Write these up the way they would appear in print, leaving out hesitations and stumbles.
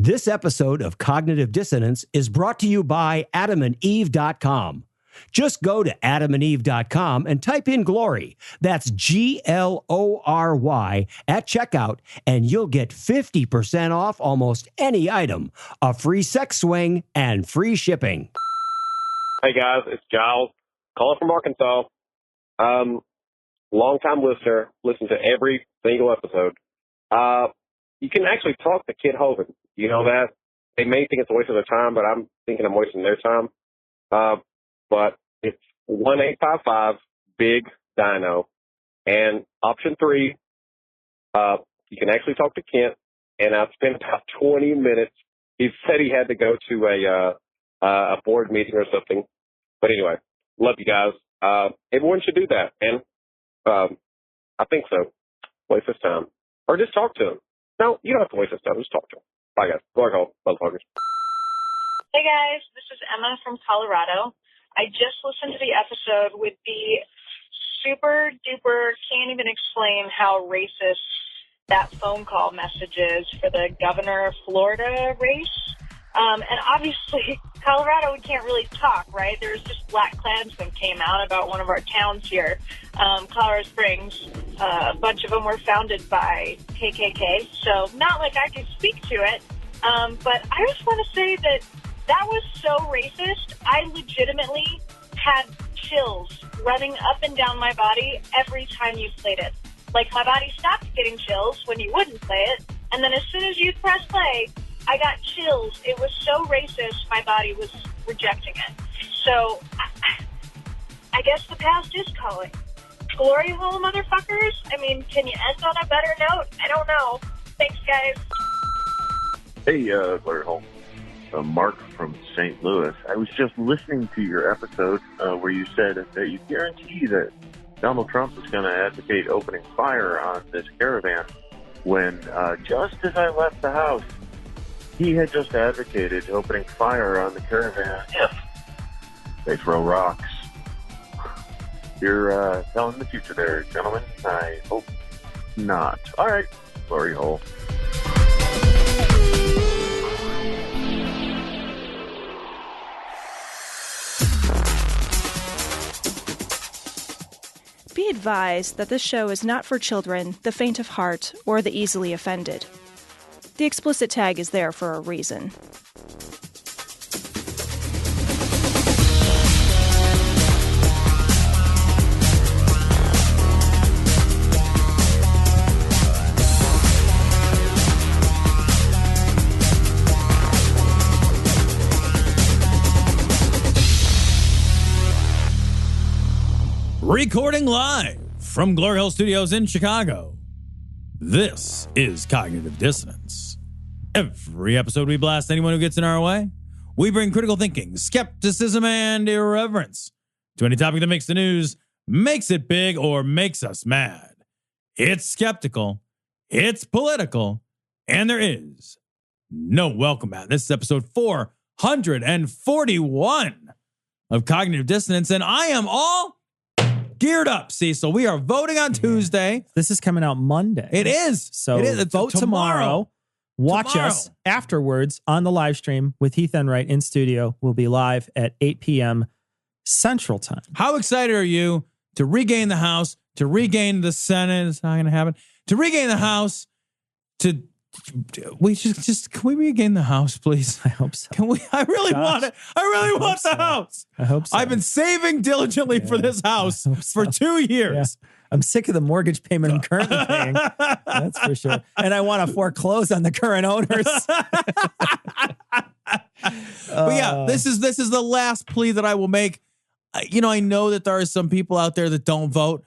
This episode of Cognitive Dissonance is brought to you by adamandeve.com. Just go to adamandeve.com and type in Glory. That's Glory at checkout, and you'll get 50% off almost any item, a free sex swing, and free shipping. Hey guys, it's Giles, calling from Arkansas. Long-time listener, listen to every single episode. You can actually talk to Kid Hovind. You know that? They may think it's a waste of their time, but I'm thinking I'm wasting their time. But it's 1-855-BIG-DINO. And option 3, you can actually talk to Kent. And I've spent about 20 minutes. He said he had to go to a board meeting or something. But anyway, love you guys. Everyone should do that. And I think so. Waste his time. Or just talk to him. No, you don't have to waste his time. Just talk to him. Bye, guys. Glory hole, motherfuckers. Hey, guys. This is Emma from Colorado. I just listened to the episode with the super duper, can't even explain how racist that phone call message is for the governor of Florida race. And obviously, Colorado, we can't really talk, right? There's just Black Klansmen came out about one of our towns here, Colorado Springs. A bunch of them were founded by KKK, so not like I can speak to it. But I just want to say that was so racist. I legitimately had chills running up and down my body every time you played it. Like, my body stopped getting chills when you wouldn't play it, and then as soon as you press play, I got chills. It was so racist, my body was rejecting it. So, I guess the past is calling. Glory hole, motherfuckers? I mean, can you end on a better note? I don't know. Thanks, guys. Hey, Glory hole. Mark from St. Louis. I was just listening to your episode where you said that you guarantee that Donald Trump is going to advocate opening fire on this caravan when just as I left the house, he had just advocated opening fire on the caravan if they throw rocks. You're telling the future there, gentlemen. I hope not. All right, glory hole. Be advised that this show is not for children, the faint of heart, or the easily offended. The explicit tag is there for a reason. Recording live from Glory Hole Studios in Chicago. This is Cognitive Dissonance. Every episode we blast anyone who gets in our way. We bring critical thinking, skepticism, and irreverence to any topic that makes the news, makes it big, or makes us mad. It's skeptical, it's political, and there is no welcome mat. This is episode 441 of Cognitive Dissonance, and I am all geared up, Cecil. We are voting on Tuesday. This is coming out Monday. It is. So it is. Vote tomorrow. Watch us afterwards on the live stream with Heath Enright in studio. We'll be live at 8 p.m. Central Time. How excited are you to regain the House, to regain the Senate? It's not going to happen. To regain the House, can we regain the House, please? I hope so. Can we? I really want it. I really want the House. I hope so. I've been saving diligently for this House for 2 years. Yeah. I'm sick of the mortgage payment I'm currently paying. That's for sure. And I want to foreclose on the current owners. But yeah, this is the last plea that I will make. I know that there are some people out there that don't vote.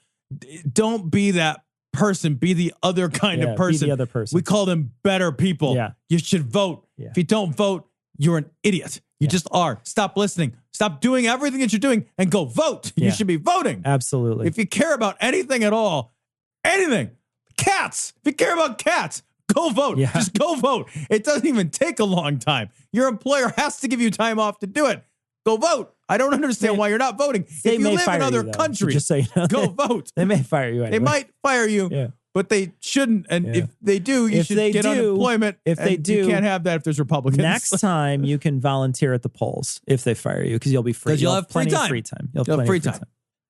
Don't be that person. Be the other kind of person. Be the other person. We call them better people. Yeah. You should vote. Yeah. If you don't vote, you're an idiot. You just are. Stop listening. Stop doing everything that you're doing and go vote. You should be voting. Absolutely. If you care about anything at all, anything, cats. If you care about cats, go vote. Yeah. Just go vote. It doesn't even take a long time. Your employer has to give you time off to do it. Go vote. I don't understand why you're not voting. If you live in other countries, just so you know, go vote. They may fire you anyway. They might fire you. Yeah. but they shouldn't. And if they do, you should get unemployment. If they do, you can't have that if there's Republicans. Next time you can volunteer at the polls if they fire you because you'll be free. Because you'll have plenty free of free time. You'll have free time.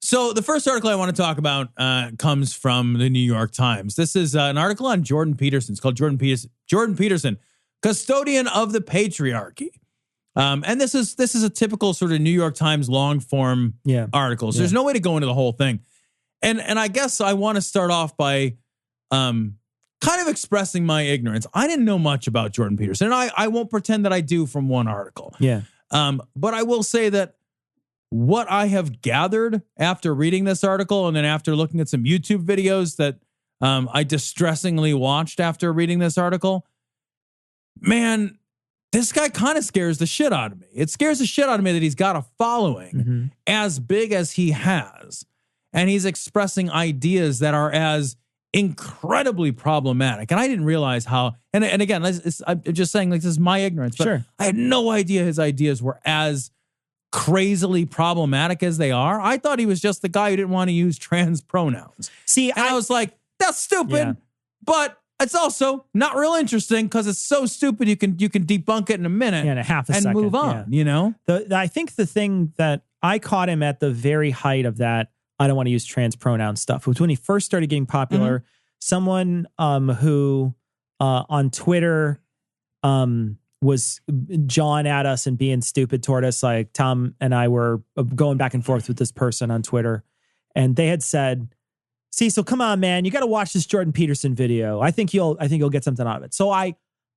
So the first article I want to talk about comes from the New York Times. This is an article on Jordan Peterson. It's called Jordan Peterson, Custodian of the Patriarchy. And this is a typical sort of New York Times long form article. So there's no way to go into the whole thing. And I guess I want to start off by kind of expressing my ignorance. I didn't know much about Jordan Peterson, and I won't pretend that I do from one article. Yeah. But I will say that what I have gathered after reading this article and then after looking at some YouTube videos that I distressingly watched after reading this article, man, this guy kind of scares the shit out of me. It scares the shit out of me that he's got a following as big as he has. And he's expressing ideas that are as incredibly problematic. And I didn't realize how, and again, I'm just saying, like, this is my ignorance, but I had no idea his ideas were as crazily problematic as they are. I thought he was just the guy who didn't want to use trans pronouns. See, and I was like, that's stupid, but it's also not real interesting because it's so stupid you can debunk it in a minute in a half a second, move on, you know? I think the thing that I caught him at the very height of that, I don't want to use trans pronoun stuff, was when he first started getting popular. Someone who on Twitter was jawing at us and being stupid toward us. Like Tom and I were going back and forth with this person on Twitter, and they had said, Cecil, come on, man, you got to watch this Jordan Peterson video. I think you'll get something out of it. So I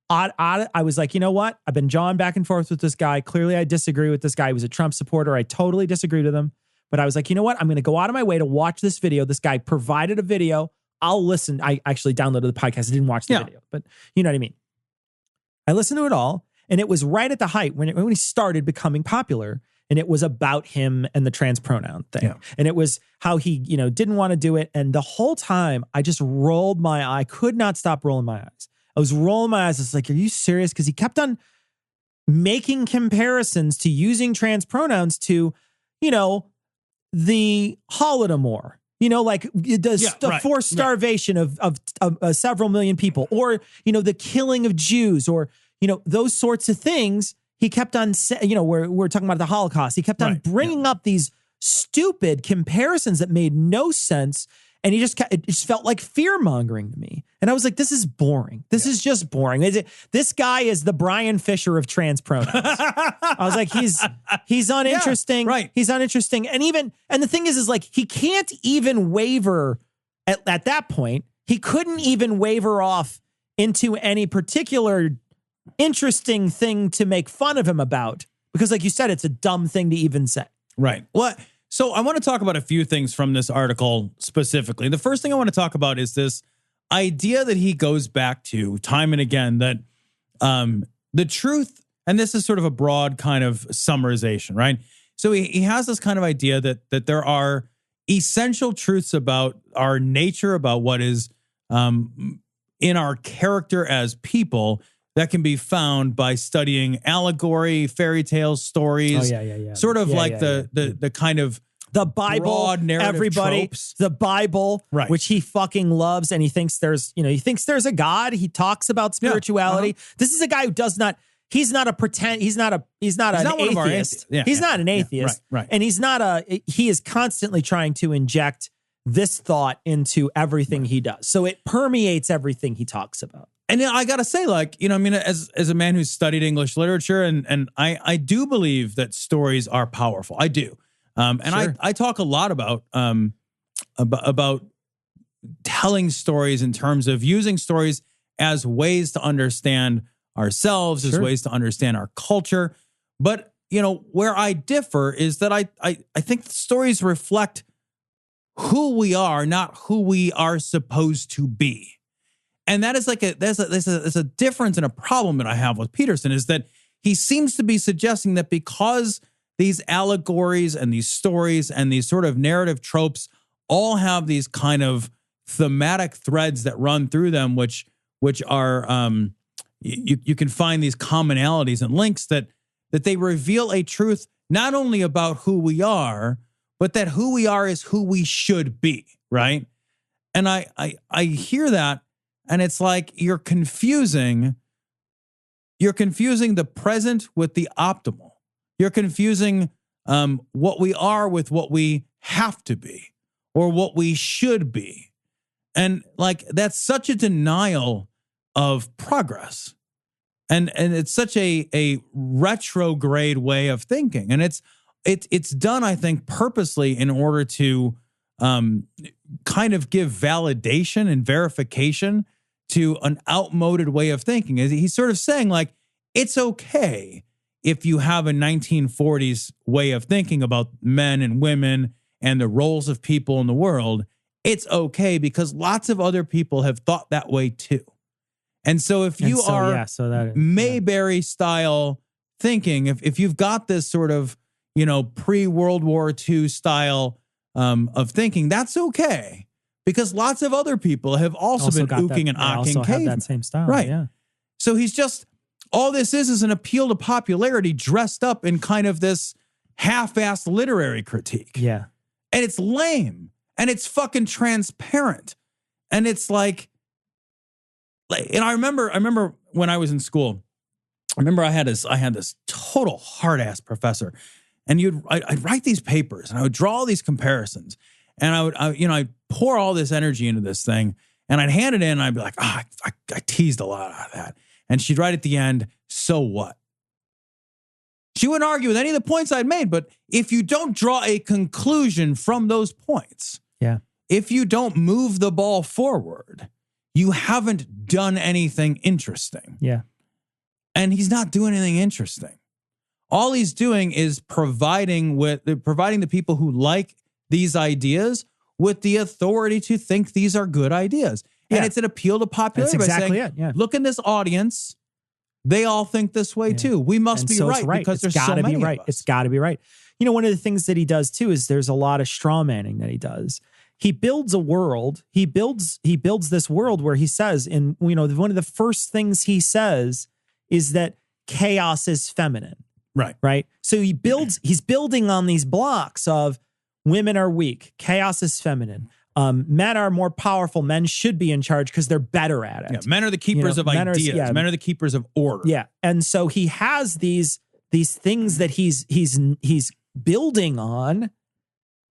was like, you know what? I've been jawing back and forth with this guy. Clearly, I disagree with this guy. He was a Trump supporter. I totally disagreed with him. But I was like, you know what? I'm going to go out of my way to watch this video. This guy provided a video. I'll listen. I actually downloaded the podcast. I didn't watch the video, but you know what I mean? I listened to it all, and it was right at the height when he started becoming popular. And it was about him and the trans pronoun thing. Yeah. And it was how he, didn't want to do it. And the whole time I just rolled my eye. I could not stop rolling my eyes. I was rolling my eyes. I was like, are you serious? Because he kept on making comparisons to using trans pronouns to, the Holodomor, like the forced starvation of several million people, or, the killing of Jews, or, those sorts of things. He kept on, we're talking about the Holocaust. He kept on bringing up these stupid comparisons that made no sense. And it just felt like fear mongering to me. And I was like, this is boring. This is just boring. This guy is the Brian Fisher of trans pronouns. I was like, he's uninteresting. Yeah, right. He's uninteresting. And the thing is like, he can't even waver at that point. He couldn't even waver off into any particular interesting thing to make fun of him about, because like you said, it's a dumb thing to even say. Right. Well, so I want to talk about a few things from this article specifically. The first thing I want to talk about is this idea that he goes back to time and again, that the truth, and this is sort of a broad kind of summarization, right? So he has this kind of idea that there are essential truths about our nature, about what is in our character as people, that can be found by studying allegory, fairy tales, stories. Sort of the kind of the Bible, broad narrative everybody, tropes. The Bible, right, which he fucking loves, and he thinks there's a God. He talks about spirituality. This is a guy who does not. He's not an atheist. He's not an atheist. Right. And he is constantly trying to inject this thought into everything he does. So it permeates everything he talks about. And I got to say, as a man who's studied English literature, and I do believe that stories are powerful. I do. I talk a lot about telling stories in terms of using stories as ways to understand ourselves, as ways to understand our culture. But, where I differ is that I think stories reflect who we are, not who we are supposed to be. And that is there's a difference and a problem that I have with Peterson, is that he seems to be suggesting that because these allegories and these stories and these sort of narrative tropes all have these kind of thematic threads that run through them, which are you can find these commonalities and links that they reveal a truth not only about who we are, but that who we are is who we should be, right? And I hear that, and it's like you're confusing the present with the optimal. You're confusing what we are with what we have to be or what we should be. And like, that's such a denial of progress. And it's such a retrograde way of thinking. And it's done, I think, purposely in order to kind of give validation and verification to an outmoded way of thinking. He's sort of saying, like, it's okay if you have a 1940s way of thinking about men and women and the roles of people in the world. It's okay because lots of other people have thought that way too. And so if you are Mayberry style thinking, if you've got this sort of, pre-World War II style of thinking, that's okay. Because lots of other people have also been ooking and ahking also have that same style. Right. Yeah. So he's just, all this is an appeal to popularity dressed up in kind of this half-assed literary critique. Yeah. And it's lame. And it's fucking transparent. And it's like, and I remember when I was in school, I had this total hard-ass professor. And I'd write these papers and I would draw all these comparisons. And I'd pour all this energy into this thing, and I'd hand it in, and I'd be like, I teased a lot out of that. And she'd write at the end, so what? She wouldn't argue with any of the points I'd made, but if you don't draw a conclusion from those points, if you don't move the ball forward, you haven't done anything interesting. Yeah. And he's not doing anything interesting. All he's doing is providing the people who like these ideas with the authority to think these are good ideas. And it's an appeal to popularity. That's exactly by saying, it. Yeah. Look in this audience. They all think this way too. We must be right because there's so many of us. It's got to be right. One of the things that he does too is there's a lot of straw manning that he does. He builds a world. He builds this world where he says, and one of the first things he says is that chaos is feminine. Right. Right. So he's building on these blocks of women are weak. Chaos is feminine. Men are more powerful. Men should be in charge because they're better at it. Yeah, men are the keepers of ideas. Men are the keepers of order. Yeah. And so he has these things that he's building on,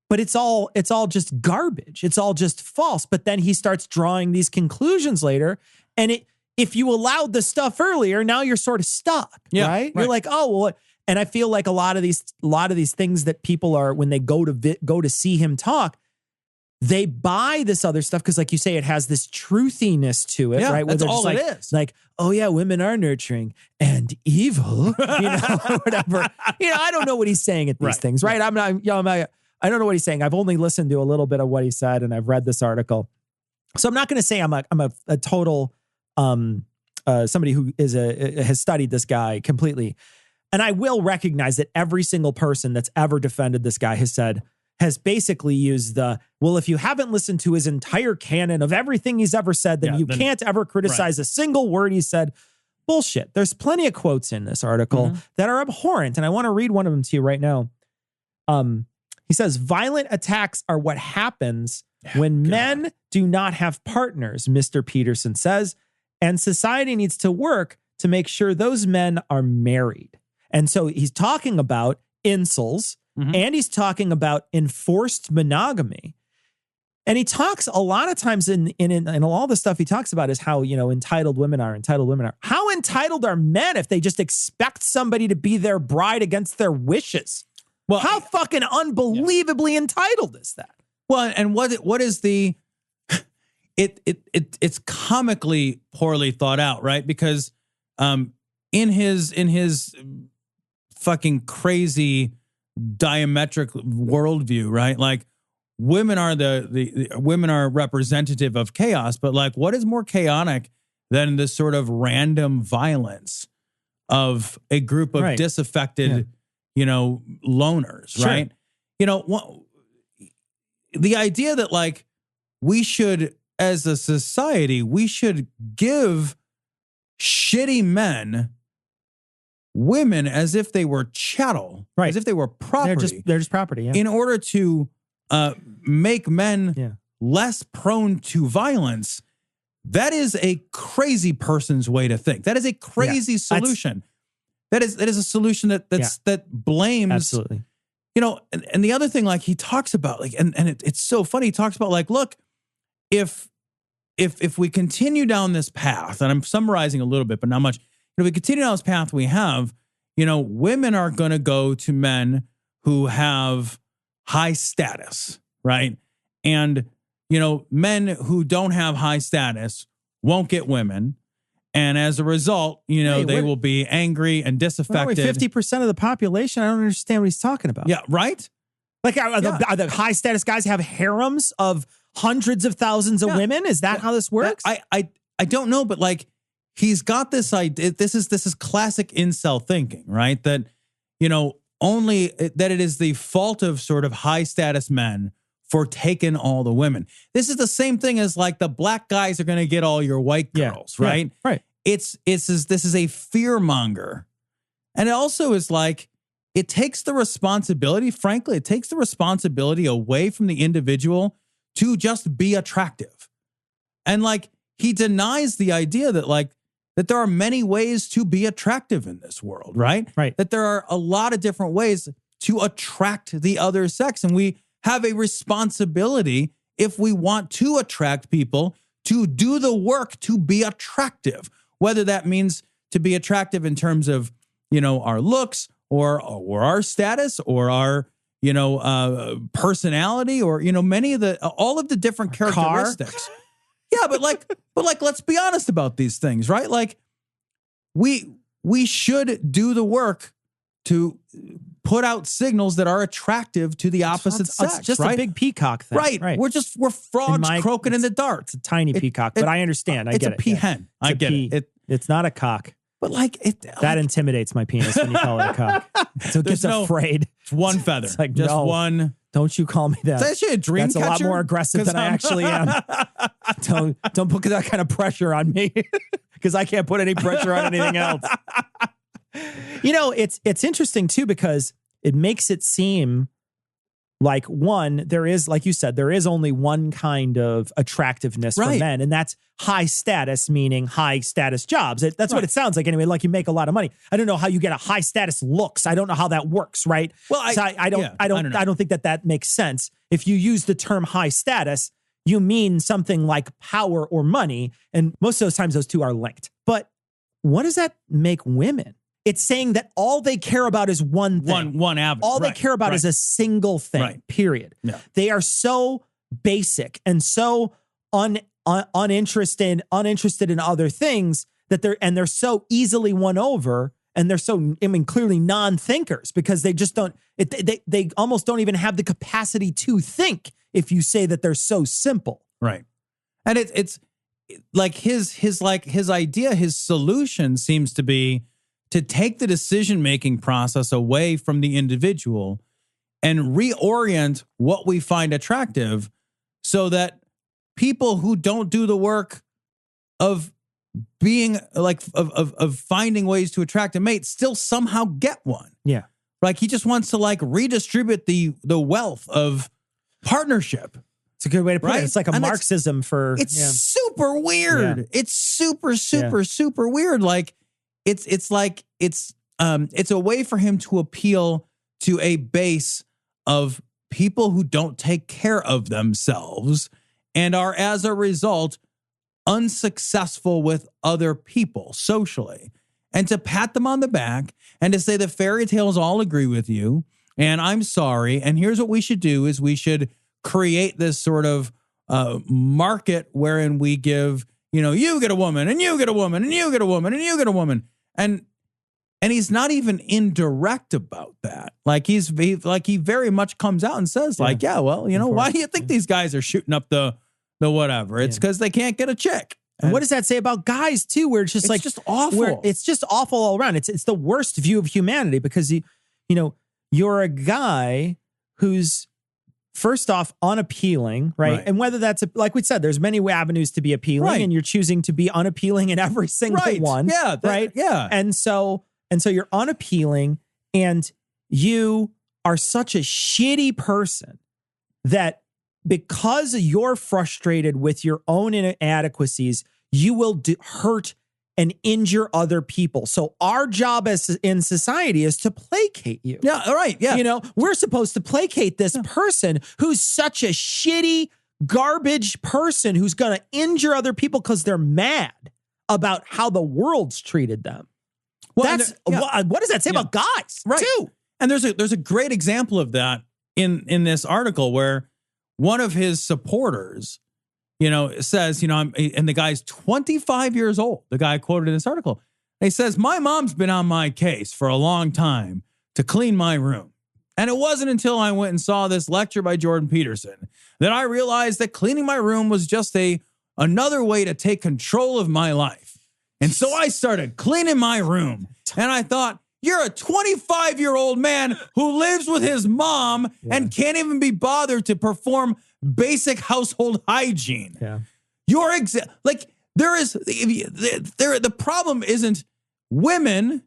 but it's all just garbage. It's all just false. But then he starts drawing these conclusions later, and if you allowed the stuff earlier, now you're sort of stuck, right? You're like, oh, well, and I feel like a lot of these things that people are, when they go to see him talk, they buy this other stuff because, like you say, it has this truthiness to it, right? That's all it is. Like, oh yeah, women are nurturing and evil, whatever. I don't know what he's saying at these things, right? I don't know what he's saying. I've only listened to a little bit of what he said, and I've read this article, so I'm not going to say I'm a total somebody who has studied this guy completely. And I will recognize that every single person that's ever defended this guy has basically used well, if you haven't listened to his entire canon of everything he's ever said, then you can't ever criticize a single word he said. Bullshit. There's plenty of quotes in this article that are abhorrent. And I want to read one of them to you right now. He says, violent attacks are what happens when men do not have partners, Mr. Peterson says, and society needs to work to make sure those men are married. And so he's talking about incels, and he's talking about enforced monogamy. And he talks a lot of times in all the stuff he talks about is how, entitled women are. How entitled are men if they just expect somebody to be their bride against their wishes? Well, how fucking unbelievably entitled is that? Well, and what is the it's comically poorly thought out, right? Because in his fucking crazy diametric worldview, right? Like, women are the women are representative of chaos, but like, what is more chaotic than this sort of random violence of a group of disaffected, loners, right? The idea that like we should, as a society, we should give shitty men women as if they were chattel, as if they were property. They're just property, in order to make men less prone to violence, that is a crazy person's way to think. That is a crazy solution. That is a solution that blames. Absolutely. You know, and the other thing, like he talks about, like, and it's so funny. He talks about, like, look, if we continue down this path, and I'm summarizing a little bit, but not much. If we continue down this path we have, you know, women are going to go to men who have high status, right? And, you know, men who don't have high status won't get women. And as a result, you know, they will be angry and disaffected. 50% of the population? I don't understand what he's talking about. Yeah, right? Like, are the high status guys have harems of hundreds of thousands of women? Is that how this works? I don't know, but like, he's got this idea. This is classic incel thinking, right? That, you know, only that it is the fault of sort of high status men for taking all the women. This is the same thing as like the black guys are going to get all your white girls, right? Yeah, right. This is a fear monger. And it also is like, it takes the responsibility, frankly, it takes the responsibility away from the individual to just be attractive. And like, he denies the idea that like, that there are many ways to be attractive in this world, right? Right. That there are a lot of different ways to attract the other sex. And we have a responsibility, if we want to attract people, to do the work to be attractive, whether that means to be attractive in terms of, you know, our looks or our status or our, you know, personality, or, you know, all of the different characteristics. Yeah, but let's be honest about these things, right? Like, we should do the work to put out signals that are attractive to the opposite sex. It's just right? a big peacock thing. Right. We're frogs croaking in the dark. It's a tiny peacock, but I understand. I get it. It's a peahen. I get it. It's not a cock. But like that intimidates my penis when you call it a cock. So it gets afraid. It's one feather. It's like, just no, one. Don't you call me that? Is that actually a dream That's catcher? a lot more aggressive than I actually am. Don't put that kind of pressure on me, because I can't put any pressure on anything else. You know, it's interesting too, because it makes it seem like, one, there is, like you said, there is only one kind of attractiveness for men, and that's high status, meaning high status jobs. That's what it sounds like anyway, like you make a lot of money. I don't know how you get a high status looks. I don't know how that works, right? Well, I don't think that makes sense. If you use the term high status, you mean something like power or money, and most of those times those two are linked. But what does that make women? It's saying that all they care about is one thing. One avenue. All they care about is a single thing, period. Yeah. They are so basic and so uninterested in other things that they're so easily won over, and they're so, I mean, clearly non-thinkers, because they just don't, they almost don't even have the capacity to think if you say that they're so simple. Right. And it's like his idea, his solution seems to be to take the decision-making process away from the individual and reorient what we find attractive, so that people who don't do the work of being like, of finding ways to attract a mate still somehow get one. Yeah. Like, he just wants to like redistribute the wealth of partnership. It's a good way to put it. It's like a Marxism for... It's super weird. Yeah. It's super weird. Like, it's a way for him to appeal to a base of people who don't take care of themselves and are, as a result, unsuccessful with other people socially. And to pat them on the back and to say the fairy tales all agree with you, and I'm sorry, and here's what we should do is we should create this sort of market wherein we give, you know, you get a woman, and you get a woman, and you get a woman, and you get a woman. And he's not even indirect about that. Like, he very much comes out and says, like, yeah, well, you know, why do you think these guys are shooting up the whatever? It's because they can't get a chick. And what does that say about guys too? Where it's just just awful. It's just awful all around. It's the worst view of humanity, because you're a guy who's, first off, unappealing, right? And whether that's, like we said, there's many avenues to be appealing, and you're choosing to be unappealing in every single one. Yeah. Right. Yeah. And so you're unappealing, and you are such a shitty person that because you're frustrated with your own inadequacies, you will hurt and injure other people. So our job as in society is to placate you. Yeah, all right. Yeah. You know, we're supposed to placate this person who's such a shitty, garbage person who's going to injure other people because they're mad about how the world's treated them. Well, what does that say about guys, too? And there's a great example of that in this article where one of his supporters, you know, says, you know, and the guy's 25 years old, the guy quoted in this article. He says, my mom's been on my case for a long time to clean my room. And it wasn't until I went and saw this lecture by Jordan Peterson that I realized that cleaning my room was just another way to take control of my life. And so I started cleaning my room. And I thought, you're a 25-year-old man who lives with his mom and can't even be bothered to perform basic household hygiene. Yeah. The problem isn't women.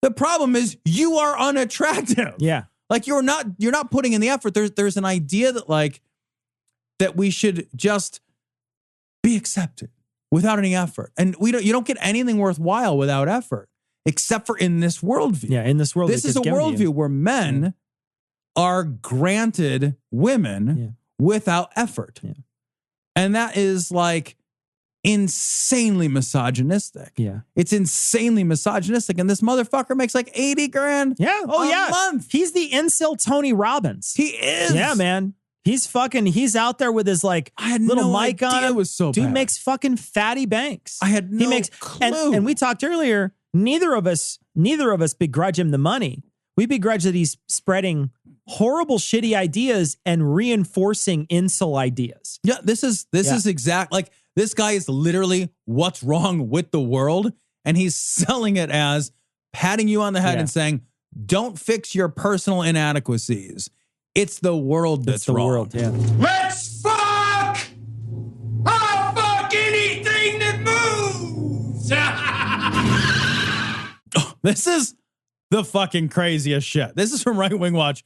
The problem is you are unattractive. Yeah. Like you're not putting in the effort. There's an idea that we should just be accepted without any effort. And you don't get anything worthwhile without effort, except for in this worldview. Yeah, in this world. This is a worldview where men are granted women without effort. Yeah. And that is like insanely misogynistic. Yeah. It's insanely misogynistic. And this motherfucker makes like 80 grand a month. He's the incel Tony Robbins. He is. Yeah, man. He's out there with his like little mic on. It was so Dude bad. makes fucking fatty banks. I had no clue. And we talked earlier, neither of us begrudge him the money. We begrudge that he's spreading horrible, shitty ideas and reinforcing incel ideas. Yeah, this is exact. Like this guy is literally what's wrong with the world, and he's selling it as patting you on the head and saying, "Don't fix your personal inadequacies. It's the world that's wrong." World, yeah. Let's fuck! I'll fuck anything that moves! This is the fucking craziest shit. This is from Right Wing Watch.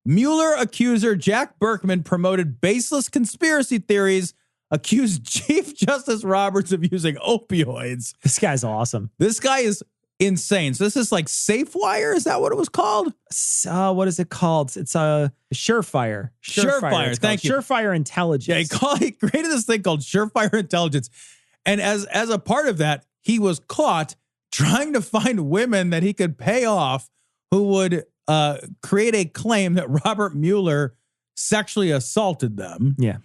Mueller accuser Jack Burkman promoted baseless conspiracy theories, accused Chief Justice Roberts of using opioids. This guy's awesome. This guy is insane. So this is like SafeWire? Is that what it was called? What is it called? It's a Surefire. Surefire. Thank you. Surefire Intelligence. Yeah, he created this thing called Surefire Intelligence. And as a part of that, he was caught trying to find women that he could pay off who would create a claim that Robert Mueller sexually assaulted them. Yeah.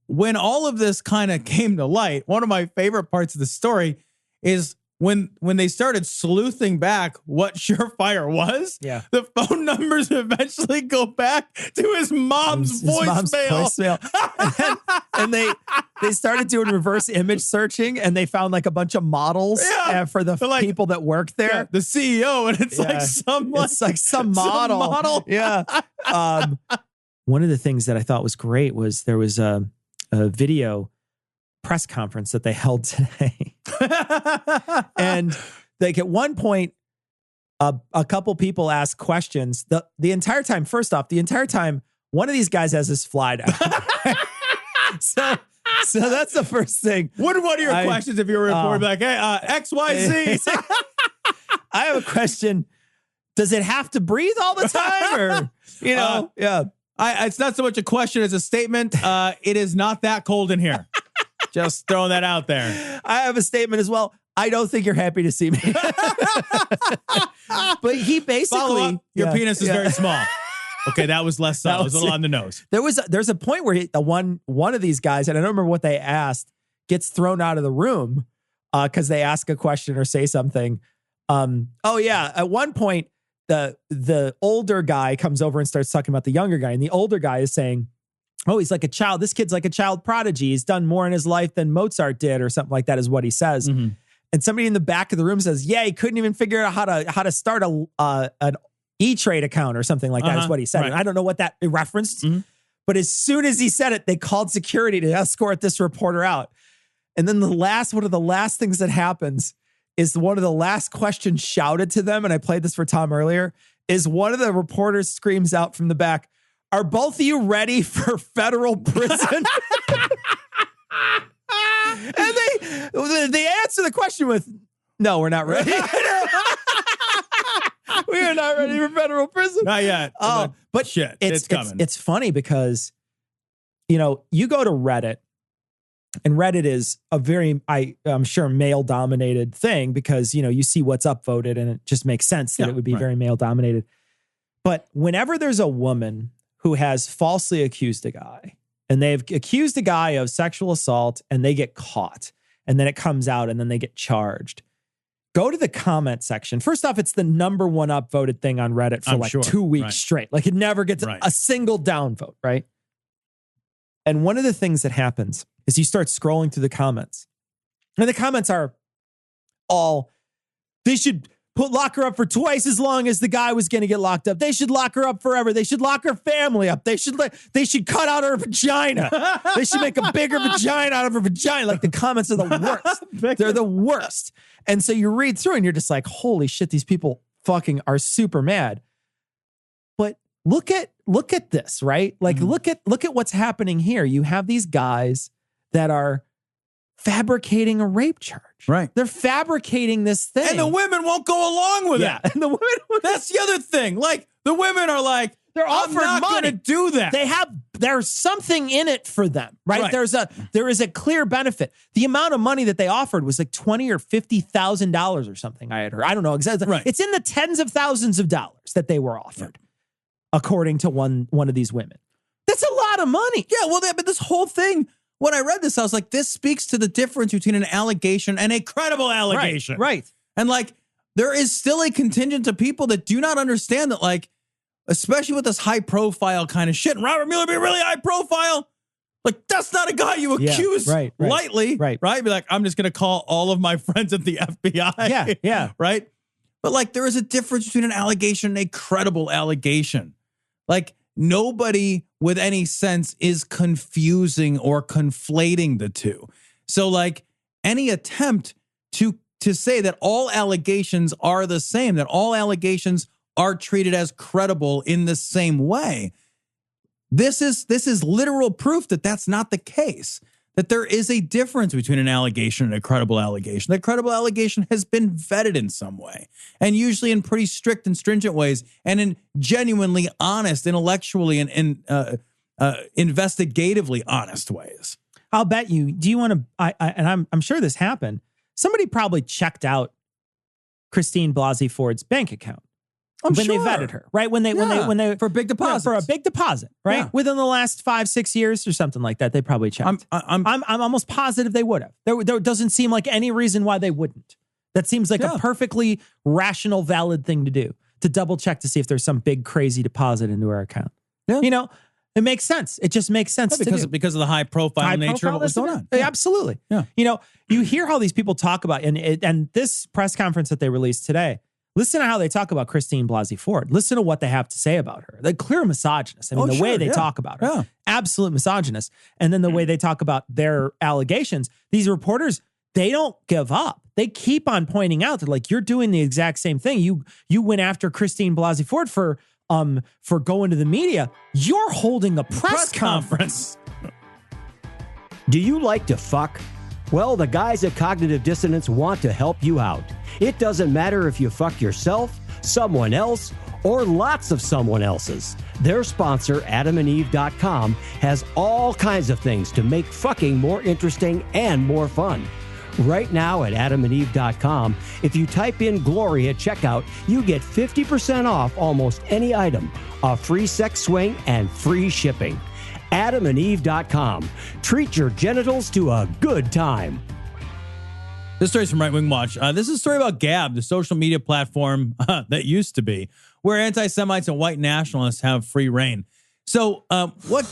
When all of this kind of came to light, one of my favorite parts of the story is when they started sleuthing back what Surefire was, the phone numbers eventually go back to his mom's voicemail. And they started doing reverse image searching, and they found like a bunch of models for the people that work there. Yeah, the CEO, and it's like some model. Yeah. One of the things that I thought was great was there was a video press conference that they held today. And like at one point, a couple people asked questions. The entire time, first off, one of these guys has his fly down. So that's the first thing. What are one of your questions if you were reporting like, hey, XYZ? I have a question. Does it have to breathe all the time? Or, it's not so much a question as a statement. It is not that cold in here. Just throwing that out there. I have a statement as well. I don't think you're happy to see me. But he basically... Follow up, your penis is very small. Okay, that was less subtle. It was a little on the nose. There's a point where one of these guys, and I don't remember what they asked, gets thrown out of the room because they ask a question or say something. At one point, the older guy comes over and starts talking about the younger guy, and the older guy is saying, "Oh, he's like a child. This kid's like a child prodigy. He's done more in his life than Mozart did," or something like that is what he says. Mm-hmm. And somebody in the back of the room says, "Yeah, he couldn't even figure out how to start an E-Trade account or something like that," is what he said. Right. And I don't know what that referenced, but as soon as he said it, they called security to escort this reporter out. And then one of the last things that happens is one of the last questions shouted to them, and I played this for Tom earlier, is one of the reporters screams out from the back, are both of you ready for federal prison? And they answer the question with, no, we're not ready. We are not ready for federal prison. Not yet. But shit, it's coming. It's funny because, you go to Reddit, and Reddit is a very, I'm sure, male-dominated thing because, you see what's upvoted, and it just makes sense that it would be very male-dominated. But whenever there's a woman who has falsely accused a guy, and they've accused a guy of sexual assault, and they get caught, and then it comes out, and then they get charged, go to the comment section. First off, it's the number one upvoted thing on Reddit for 2 weeks straight. Like, it never gets a single downvote, right? And one of the things that happens is you start scrolling through the comments. And the comments are all, they should lock her up for twice as long as the guy was going to get locked up. They should lock her up forever. They should lock her family up. They should cut out her vagina. They should make a bigger vagina out of her vagina. Like, the comments are the worst. They're the worst. And so you read through and you're just like, holy shit, these people fucking are super mad. But look at this, right? Like, look at what's happening here. You have these guys that are fabricating a rape charge. Right. They're fabricating this thing. And the women won't go along with it. And the women, that's the other thing. Like, the women are like, they're offered I'm not money going to do that. There's something in it for them, right? There is a clear benefit. The amount of money that they offered was like $20,000 or $50,000 or something. I had heard. I don't know exactly. Right. It's in the tens of thousands of dollars that they were offered, according to one of these women. That's a lot of money. Yeah. Well, but this whole thing, when I read this, I was like, this speaks to the difference between an allegation and a credible allegation. Right. And like, there is still a contingent of people that do not understand that, like, especially with this high profile kind of shit. And Robert Mueller being really high profile. Like, that's not a guy you accuse lightly. Right. Be like, I'm just going to call all of my friends at the FBI. Yeah. Right. But like, there is a difference between an allegation and a credible allegation. Like, nobody with any sense is confusing or conflating the two. So like, any attempt to say that all allegations are the same, that all allegations are treated as credible in the same way. This is literal proof that that's not the case, that there is a difference between an allegation and a credible allegation. That credible allegation has been vetted in some way, and usually in pretty strict and stringent ways, and in genuinely honest, intellectually and investigatively honest ways. I'll bet you, do you want to, and I'm sure this happened, somebody probably checked out Christine Blasey Ford's bank account. When they vetted her, right? When they for big deposits, for a big deposit, right? Yeah. Within the last 5-6 years or something like that, they probably checked. I'm almost positive they would have. There doesn't seem like any reason why they wouldn't. That seems like a perfectly rational, valid thing to do, to double check to see if there's some big crazy deposit into her account. Yeah. It makes sense. It just makes sense because of the high profile nature of what was going on. Yeah. Absolutely. Yeah. You hear how these people talk about, and this press conference that they released today. Listen to how they talk about Christine Blasey Ford. Listen to what they have to say about her. They're clear misogynists. I mean, the way they talk about her, absolute misogynist. And then the way they talk about their allegations, these reporters, they don't give up. They keep on pointing out that, like, you're doing the exact same thing. You went after Christine Blasey Ford for going to the media. You're holding a press conference. Do you like to fuck? Well, the guys at Cognitive Dissonance want to help you out. It doesn't matter if you fuck yourself, someone else, or lots of someone else's. Their sponsor, AdamandEve.com, has all kinds of things to make fucking more interesting and more fun. Right now at AdamandEve.com, if you type in Glory at checkout, you get 50% off almost any item, a free sex swing, and free shipping. AdamandEve.com. Treat your genitals to a good time. This story's from Right Wing Watch. This is a story about Gab, the social media platform that used to be, where anti-Semites and white nationalists have free reign. So, what?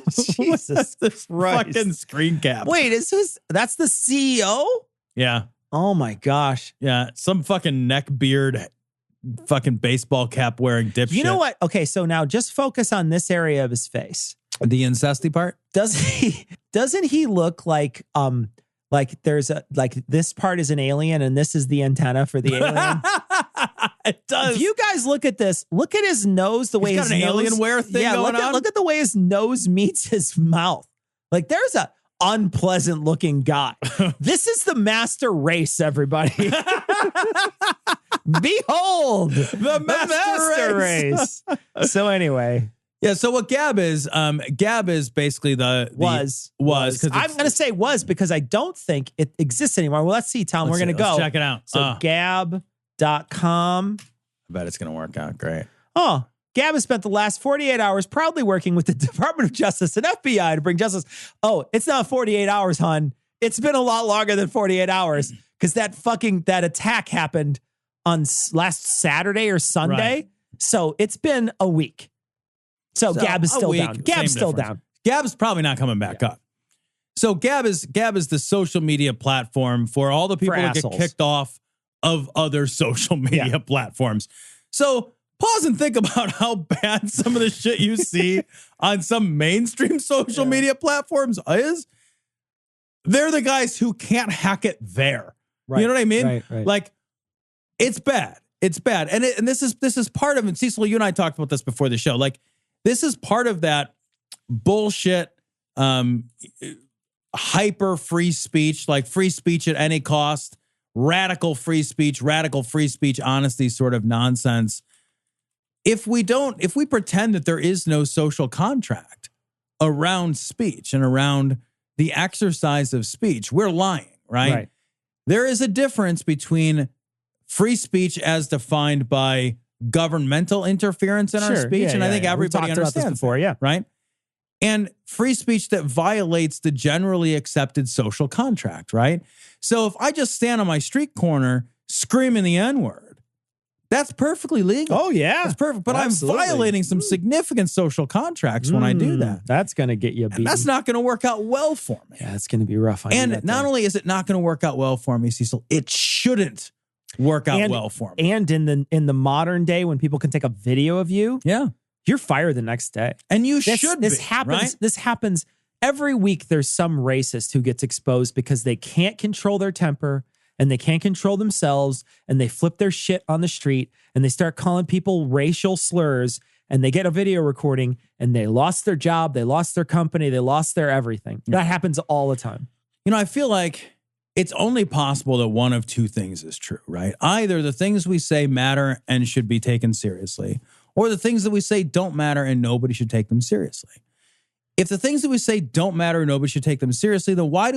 Jesus this Christ. Fucking screen cap. Wait, that's the CEO? Yeah. Oh my gosh. Yeah, some fucking neckbeard, fucking baseball cap wearing dipshit. You know what? Okay, so now just focus on this area of his face. The incesty part? Doesn't he look like there's this part is an alien and this is the antenna for the alien? It does. If you guys look at this, look at his nose, the way He's his got an nose, Alienware thing going on. Look at the way his nose meets his mouth. Like there's a unpleasant looking guy. This is the master race, everybody. Behold, the master race. So anyway. Yeah, so what Gab is basically was. I'm going to say was because I don't think it exists anymore. Well, let's see, Tom. We're going to go. Check it out. So gab.com. I bet it's going to work out great. Oh, Gab has spent the last 48 hours proudly working with the Department of Justice and FBI to bring justice. Oh, it's not 48 hours, hon. It's been a lot longer than 48 hours because that attack happened on last Saturday or Sunday. Right. So it's been a week. So Gab is still down. Gab's still down. Gab's probably not coming back up. So Gab is the social media platform for all the people that get kicked off of other social media platforms. So pause and think about how bad some of the shit you see on some mainstream social media platforms is. They're the guys who can't hack it there. Right. You know what I mean? Right. Like, it's bad. It's bad. And this is part of it. Cecil, you and I talked about this before the show. Like, this is part of that bullshit, hyper free speech, like free speech at any cost, radical free speech, honesty sort of nonsense. If we pretend that there is no social contract around speech and around the exercise of speech, we're lying, right? There is a difference between free speech as defined by governmental interference in our speech, and I think everybody understands this before, right? And free speech that violates the generally accepted social contract, right? So if I just stand on my street corner screaming the N-word, that's perfectly legal. Oh, yeah. That's perfect. But absolutely. I'm violating some significant social contracts when I do that. That's going to get you beat. And that's not going to work out well for me. Yeah, it's going to be rough on you. And not only is it not going to work out well for me, Cecil, it shouldn't work out well for me. And in the modern day, when people can take a video of you, you're fired the next day. And you should be. This happens every week. There's some racist who gets exposed because they can't control their temper and they can't control themselves, and they flip their shit on the street and they start calling people racial slurs, and they get a video recording and they lost their job, they lost their company, they lost their everything. That happens all the time. You know, I feel like it's only possible that one of two things is true, right? Either the things we say matter and should be taken seriously, or the things that we say don't matter and nobody should take them seriously. If the things that we say don't matter and nobody should take them seriously, then why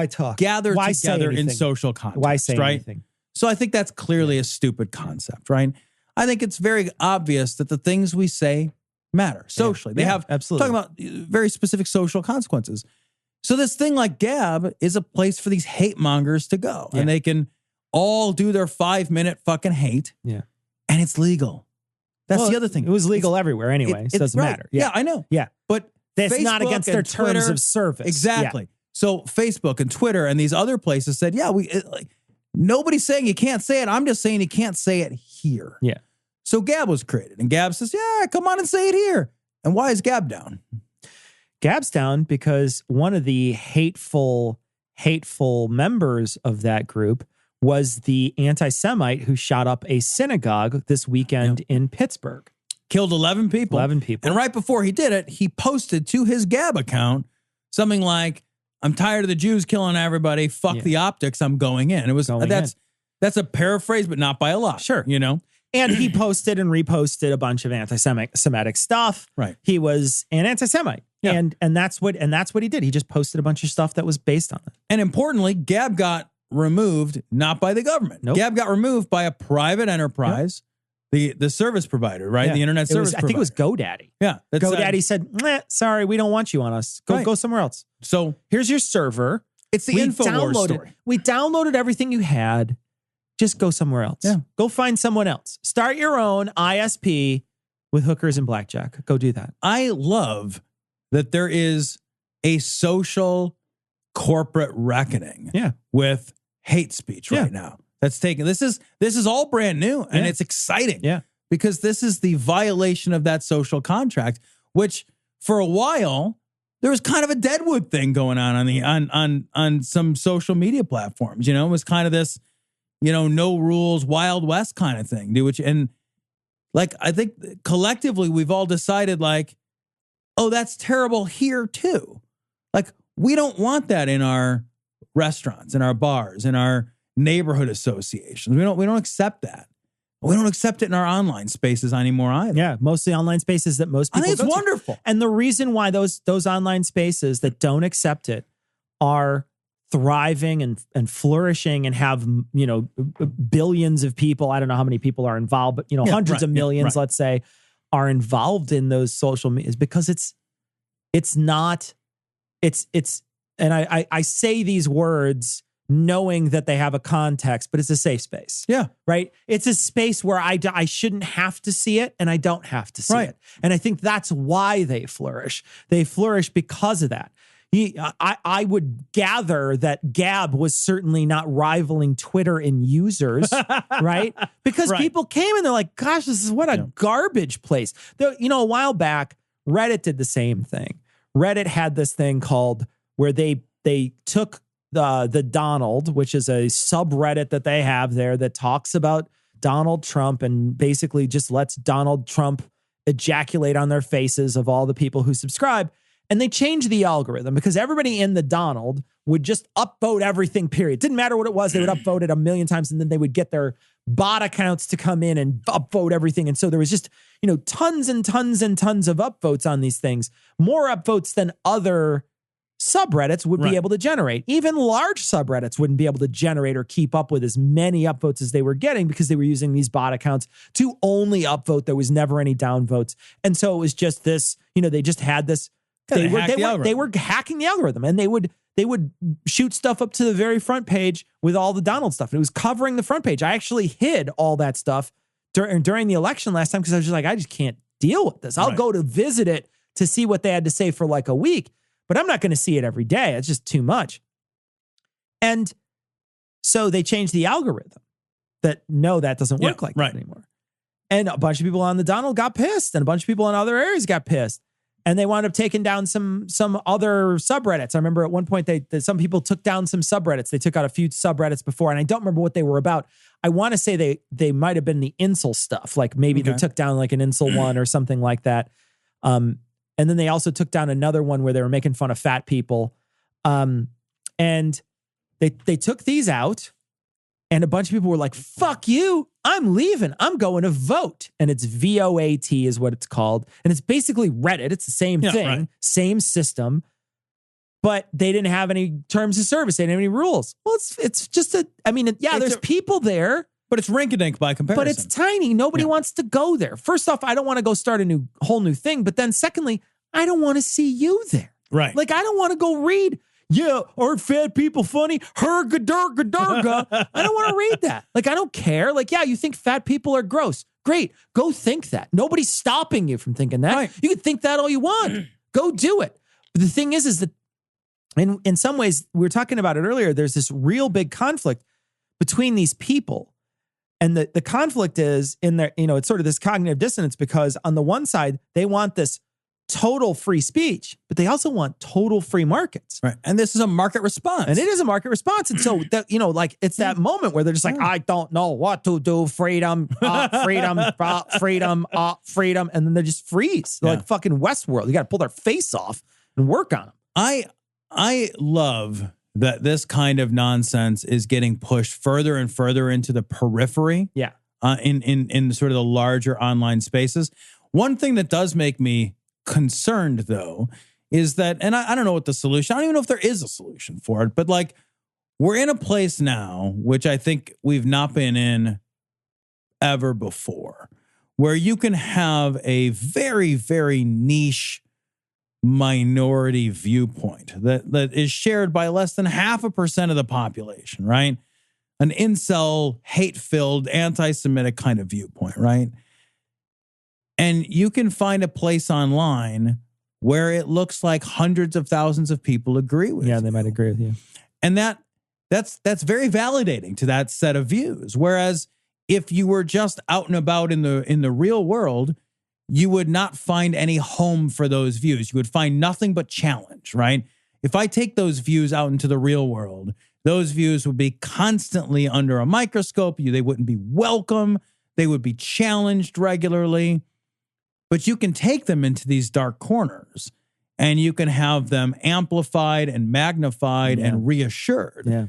talk? Gather together in social context, why say right? anything? So I think that's clearly a stupid concept, right? I think it's very obvious that the things we say matter socially. They have absolutely talking about very specific social consequences. So this thing like Gab is a place for these hate mongers to go, and they can all do their 5-minute fucking hate. Yeah, and it's legal. That's the other thing. It was legal everywhere anyway. So it doesn't matter. Yeah, I know. Yeah, but that's Facebook not against their Twitter, terms of service. Exactly. Yeah. So Facebook and Twitter and these other places said, nobody's saying you can't say it. I'm just saying you can't say it here. Yeah. So Gab was created, and Gab says, yeah, come on and say it here. And why is Gab down? Gab's down because one of the hateful members of that group was the anti-Semite who shot up a synagogue this weekend in Pittsburgh. Killed 11 people. 11 people. And right before he did it, he posted to his Gab account something like, I'm tired of the Jews killing everybody. Fuck the optics. I'm going in. It was that's a paraphrase, but not by a lot. Sure. You know? And he posted and reposted a bunch of anti-Semitic stuff. Right. He was an anti-Semite. Yeah. And that's what he did. He just posted a bunch of stuff that was based on it. And importantly, Gab got removed not by the government. Nope. Gab got removed by a private enterprise, the service provider, right? The internet service provider. I think it was GoDaddy. Yeah. GoDaddy said, sorry, we don't want you on us. Go somewhere else. So here's your server. It's the InfoWars story. We downloaded everything you had. Just go somewhere else. Yeah. Go find someone else. Start your own ISP with hookers and blackjack. Go do that. I love that there is a social corporate reckoning with hate speech right now. That's taken. This is all brand new, and it's exciting. Yeah. Because this is the violation of that social contract, which for a while there was kind of a Deadwood thing going on some social media platforms. You know, it was kind of this, no rules, Wild West kind of thing. And like, I think collectively we've all decided like, oh, that's terrible here too. Like, we don't want that in our restaurants, in our bars, in our neighborhood associations. We don't accept that. We don't accept it in our online spaces anymore either. Yeah, mostly online spaces that most people I think it's wonderful. And the reason why those online spaces that don't accept it are thriving and flourishing and have, billions of people. I don't know how many people are involved, but, hundreds of millions, let's say, are involved in those social medias because and I say these words knowing that they have a context, but it's a safe space. Yeah. Right? It's a space where I shouldn't have to see it and I don't have to see it. And I think that's why they flourish. They flourish because of that. I would gather that Gab was certainly not rivaling Twitter in users, right? Because people came and they're like, gosh, this is what a garbage place. A while back, Reddit did the same thing. Reddit had this thing called where they took the Donald, which is a subreddit that they have there that talks about Donald Trump and basically just lets Donald Trump ejaculate on their faces of all the people who subscribe. And they changed the algorithm because everybody in the Donald would just upvote everything, period. Didn't matter what it was. They would upvote it a million times and then they would get their bot accounts to come in and upvote everything. And so there was just, tons and tons and tons of upvotes on these things. More upvotes than other subreddits would be able to generate. Even large subreddits wouldn't be able to generate or keep up with as many upvotes as they were getting because they were using these bot accounts to only upvote. There was never any downvotes. And so it was just this, they just had this, they were hacking the algorithm and they would shoot stuff up to the very front page with all the Donald stuff. And it was covering the front page. I actually hid all that stuff during the election last time because I was just like, I just can't deal with this. I'll go to visit it to see what they had to say for like a week. But I'm not going to see it every day. It's just too much. And so they changed the algorithm that doesn't work like that anymore. And a bunch of people on the Donald got pissed and a bunch of people in other areas got pissed. And they wound up taking down some other subreddits. I remember at one point some people took down some subreddits. They took out a few subreddits before, and I don't remember what they were about. I want to say they might have been the incel stuff. Like maybe they took down like an incel one or something like that. And then they also took down another one where they were making fun of fat people. And they took these out and a bunch of people were like, fuck you, I'm leaving. I'm going to vote. And it's VOAT is what it's called. And it's basically Reddit. It's the same thing, same system. But they didn't have any terms of service. They didn't have any rules. Well, it's just there's people there. But it's rink-a-dink by comparison. But it's tiny. Nobody wants to go there. First off, I don't want to go start a whole new thing. But then secondly, I don't want to see you there. Right. Like, I don't want to go read, aren't fat people funny? Hergadurgadurga. I don't want to read that. Like, I don't care. Like, you think fat people are gross. Great. Go think that. Nobody's stopping you from thinking that. Right. You can think that all you want. Go do it. But the thing is that in some ways, we were talking about it earlier, there's this real big conflict between these people. And the conflict is in their, it's sort of this cognitive dissonance because on the one side, they want this total free speech, but they also want total free markets. Right. And this is a market response. And it is a market response. And so that, it's that moment where they're just like, I don't know what to do. Freedom, freedom. And then they just freeze. They're like fucking Westworld. You got to pull their face off and work on them. I love that this kind of nonsense is getting pushed further and further into the periphery. Yeah. In sort of the larger online spaces. One thing that does make me concerned, though, is that, and I don't know what the solution, I don't even know if there is a solution for it, but like we're in a place now, which I think we've not been in ever before, where you can have a very, very niche minority viewpoint that is shared by less than 0.5% of the population, right? An incel, hate-filled, anti-Semitic kind of viewpoint, right? And you can find a place online where it looks like hundreds of thousands of people agree with you. Yeah, they might agree with you. And that's very validating to that set of views. Whereas if you were just out and about in the real world, you would not find any home for those views. You would find nothing but challenge, right? If I take those views out into the real world, those views would be constantly under a microscope. They wouldn't be welcome. They would be challenged regularly. But you can take them into these dark corners and you can have them amplified and magnified and reassured. Yeah.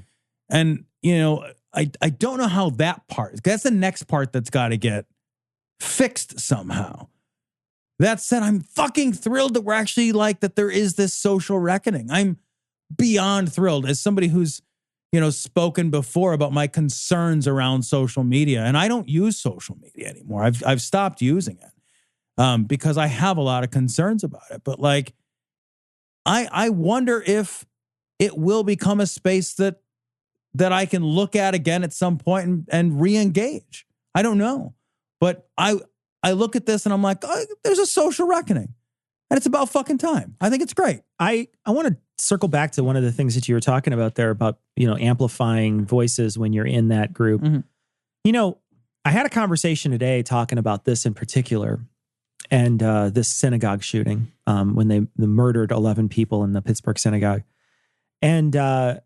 And, I don't know how that part, that's the next part that's got to get fixed somehow. That said, I'm fucking thrilled that we're actually that there is this social reckoning. I'm beyond thrilled as somebody who's, spoken before about my concerns around social media. And I don't use social media anymore. I've stopped using it because I have a lot of concerns about it. But I wonder if it will become a space that I can look at again at some point and re-engage. I don't know. But I look at this and I'm like, oh, there's a social reckoning. And it's about fucking time. I think it's great. I want to circle back to one of the things that you were talking about there about, amplifying voices when you're in that group. Mm-hmm. I had a conversation today talking about this in particular and this synagogue shooting when they murdered 11 people in the Pittsburgh synagogue. And I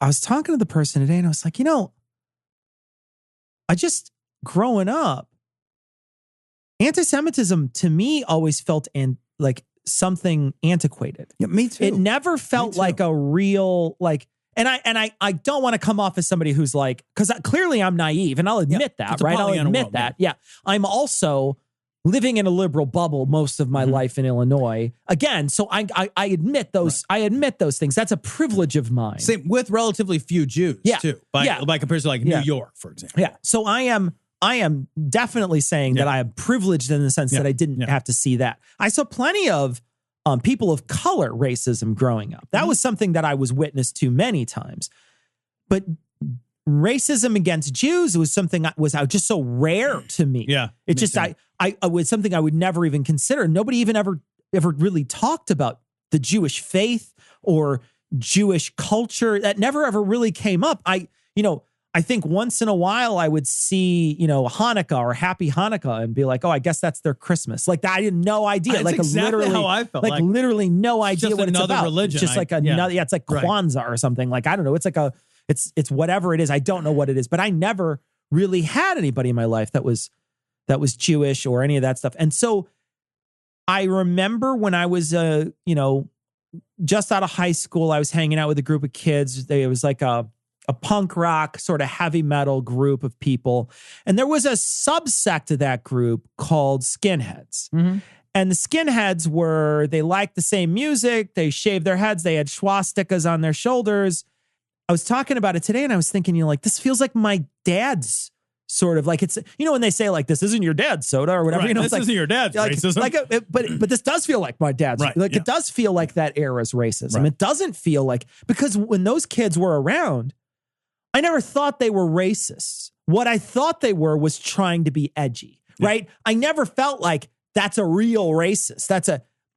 was talking to the person today and I was like, I just, growing up, anti-Semitism to me always felt like something antiquated. Yeah, me too. It never felt like a real, and I don't want to come off as somebody who's because clearly I'm naive and I'll admit that, right? I'll admit world, that. Yeah. I'm also living in a liberal bubble most of my life in Illinois. Again, so I admit those, I admit those things. That's a privilege of mine. Same with relatively few Jews too. By comparison to New York, for example. Yeah. So I am definitely saying that I am privileged in the sense that I didn't have to see that. I saw plenty of people of color racism growing up. That was something that I was witness to many times. But racism against Jews was something that was just so rare to me. Yeah. It just, I was something I would never even consider. Nobody even ever really talked about the Jewish faith or Jewish culture. That never ever really came up. I think once in a while I would see, Hanukkah or Happy Hanukkah and be like, oh, I guess that's their Christmas. I had no idea. That's exactly literally how I felt. Literally no idea what it's about. Religion. It's just another, it's like Kwanzaa or something. I don't know. It's it's whatever it is. I don't know what it is, but I never really had anybody in my life that was Jewish or any of that stuff. And so I remember when I was, just out of high school, I was hanging out with a group of kids. It was like a punk rock sort of heavy metal group of people. And there was a subsect of that group called skinheads. Mm-hmm. And the skinheads they liked the same music. They shaved their heads. They had swastikas on their shoulders. I was talking about it today and I was thinking, this feels like my dad's sort of it's, when they say this isn't your dad's soda or whatever, right. This isn't your dad's racism. But this does feel like my dad's, it does feel like that era's racism. Right. It doesn't feel because when those kids were around, I never thought they were racists. What I thought they were was trying to be edgy, right? I never felt like that's a real racist.